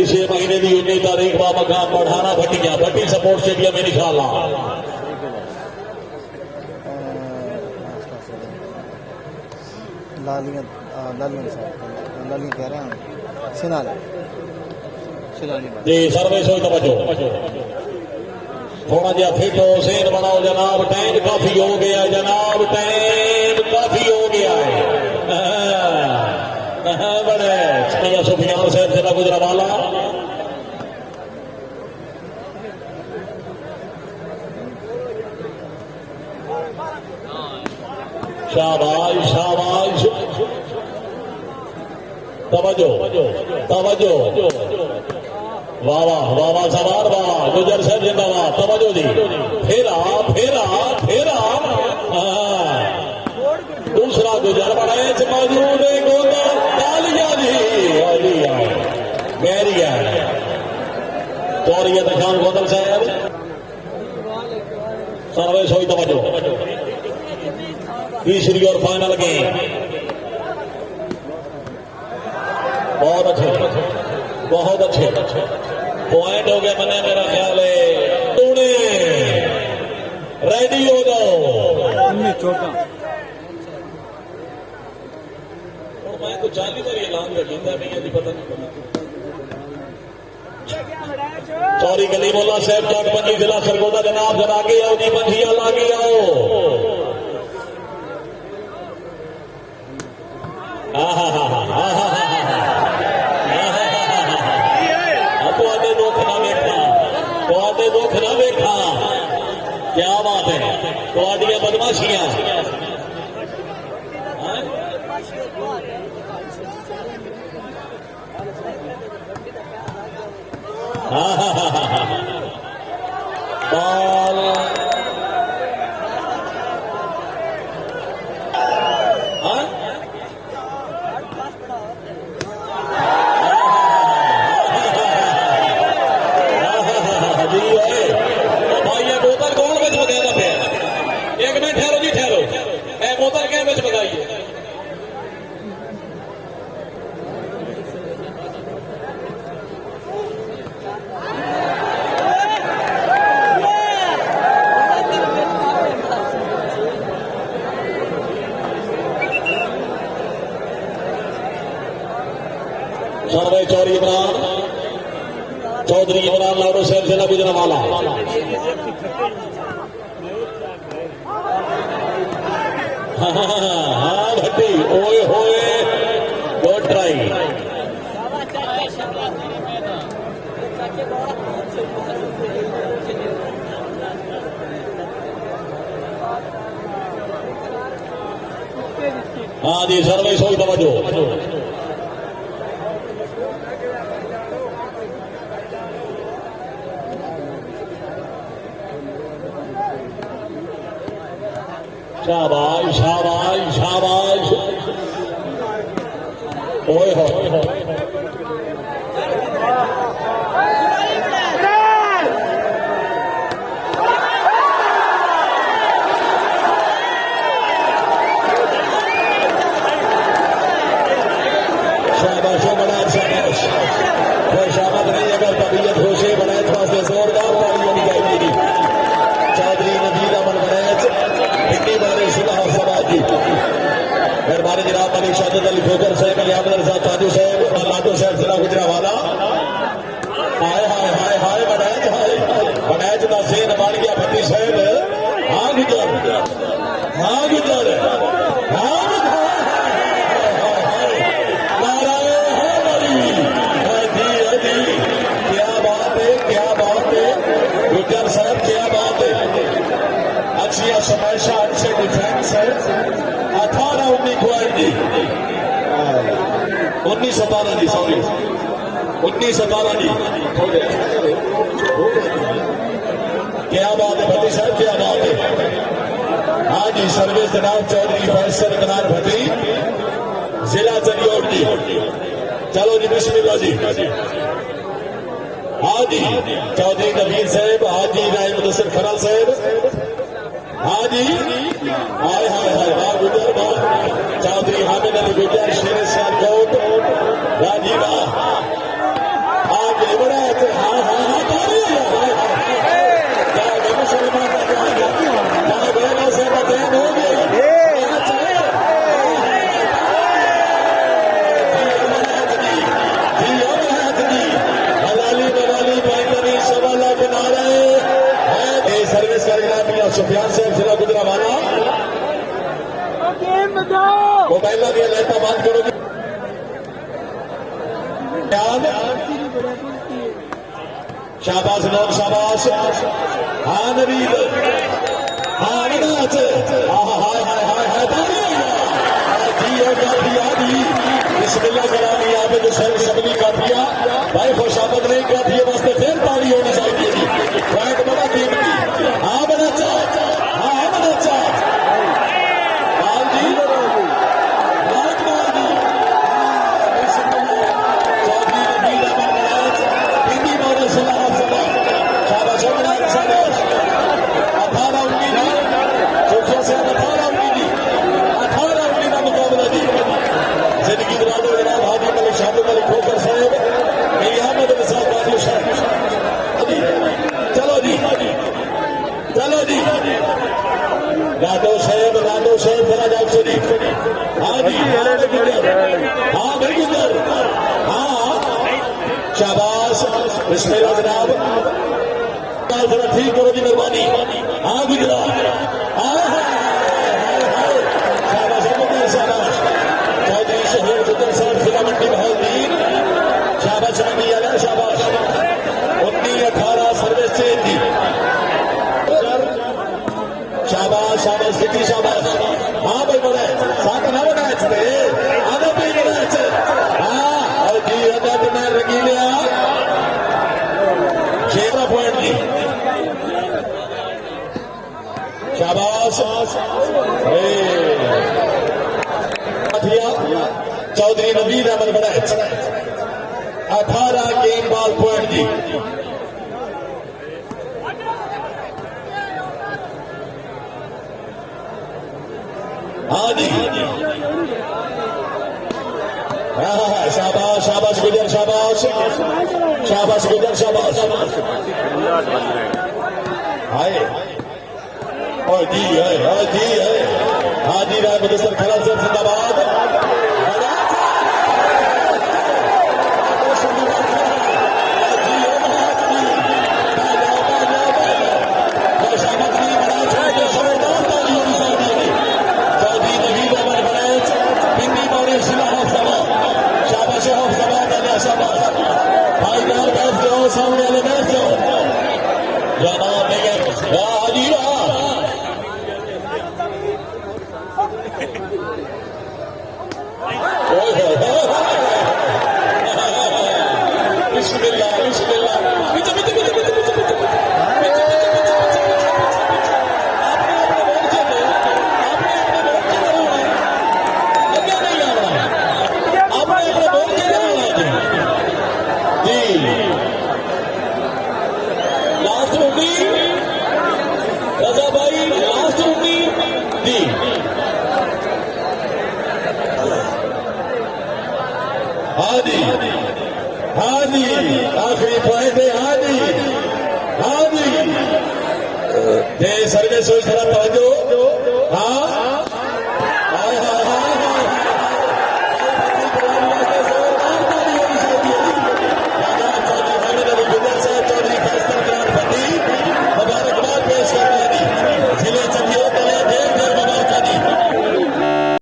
इसी महीने की 19 तारीख का मकाम बढ़ाना भटिया भट्टी सपोर्ट स्टेडियम इंशाल्लाह लालियां कह रहे हैं सिनाली जी सर्विस हो तवज्जो थोड़ा जहा फिट हो सेहत बनाओ जनाब टाइम काफी हो गया जनाब टाइम काफी हो गया है बड़े सैयद सुफियान साहब से गुजरावाला शाबाश शाबाश तवज्जो तवज्जो वाह वाह वाह वाह सवार वाह गुजर साहब जिंदाबाद तवज्जो जी फेरा फेरा फेरा दूसरा गुजर मैच मौजूद है गोंदल तालिया जी गहरिया चौरिया निशान गोंदल साहब सर्विस हुई तवज्जो तीसरी और फाइनल गेम बहुत अच्छे पॉइंट हो गया मैंने मेरा ख्याल है टूने रेडी हो जाओ चौथा और मैं तो 40 बार ऐलान कर दिया नहीं यदि पता नहीं सॉरी कलीमुल्लाह साहब चाटपंजी जिला सरगोदा जनाब जरा के आओ जी पंजिया लागे आओ दुख ना देखा क्या बात है थोड़िया बदमाशियां बॉल सर्वे चौरी इमरान चौधरी इमरान लाडो साहब जिला गुजरावाला हाँ भट्टी ओए होए गुड ट्राई हाँ जी सर्विस हुई तवज्जो शाबाश शाबाश शाबाश ओए हो शाबाश बड़ा शाबाश खुशामद नहीं अगर तबीयत होशे बनाए वास्ते जोरदार तालियां दी जाएगी चौधरी नजीर अमन बनाए इतनी बारे सुलह समाजी मेहरबानी जनाब मलिक शाहद अली ठोकर साहब अली अहमद रजा ताजू साहब और लाडो साहब जिला गुजरावाला हाय हाय हाय हाय बनाए का सेन बन गया भट्टी साहब हाँ गुजर हाँ गुजर हाँ गुजर साहब क्या बात है अच्छी समाशा अच्छे डिफेंस है 18-19 क्वालिटी 19-17 जी सॉरी 19-17 जी क्या बात है भट्टी साहब क्या बात है हाँ जी सर्विस जनाब चौधरी फैसल कनार भट्टी जिला चंडीगढ़ जी चलो जी बिस्मिल्लाह जी हाजी चौधरी नबीर साहब, हाजी राय मुदस्सिर खरा साहब, हाजी हाय हाय हाय वाह गुजर वाह, चौधरी हामिद अली गुजर शेर सियालकोट, राजीवा आगे बढ़ा हाँ हाँ हाँ ताली क्या मुसलमान का क्या बेरों से बचैन हो गए सर्विस करना सुफियान से जिला गुजरावाला मोबाइल का दिया लाइटा बंद करोगे। शाबाश लोग शाबाश, हाँ नबीद हाँ नदाच हाय हाय हाय हाय जी और काफिया दी बिस्मिल्लाह करानी आप जो सर सबनी काफिया भाई खुशामद नहीं काफिया वास्ते फिर पानी होनी चाहिए पॉइंट बड़ा कीमती। हाँ बड़ा चाह हाँ बड़ा चाह जी बहुत मार चौधरी नबीद अमन राज हिंदी मोरे सलाह सभा शाबाश बड़ा शाबाश 18-19 चौथों से 18-19 का मुकाबला जी जिंदगी बराबर जनाब हाजी मलिक शाहिद मलिक खोकर साहब अहमद निसार बाजू साहब। चलो जी चलो जी राडो साहब जरा जाओ से जी हाँ जी हाँ बिल्कुल हाँ शाबाश बिस्मिल्लाह जनाब जरा ठीक करो जी मेहरबानी। हाँ गुजरात शाबाश चौधरी शहीद गुजर साहब फिलामंडी बहाउद्दीन शाबाश रंगी आला शाबाश 19-18 सर्विस चेंज दी शाबाश शाबाश कितनी शाबाश। हाँ भाई बड़ा साथ ना बना आधा भी बना हाँ और जी अदब में रंगी लिया 16 पॉइंट दी शाबाश। चौधरी नबीद अमन बड़ैच 18 गेम बॉल पॉइंट दी हाँ जी हाँ शाबाश शाबाश गुजर शाबाश शाबाश गुजर शाबाश हाय और जी है हाजी राय मुदस्सिर खरा से जिंदाबाद। भाईदार बैठ जाओ सामने वाले बैठ जाओ जाना हाजी बिस्मिल्लाह बिस्मिल्लाह लास्ट उम्मीद रजा भाई लास्ट उम्मीद दी हाजी हाजी आखिरी पॉइंट है हाजी हाजी सर्विस हुई थोड़ा तवज्जो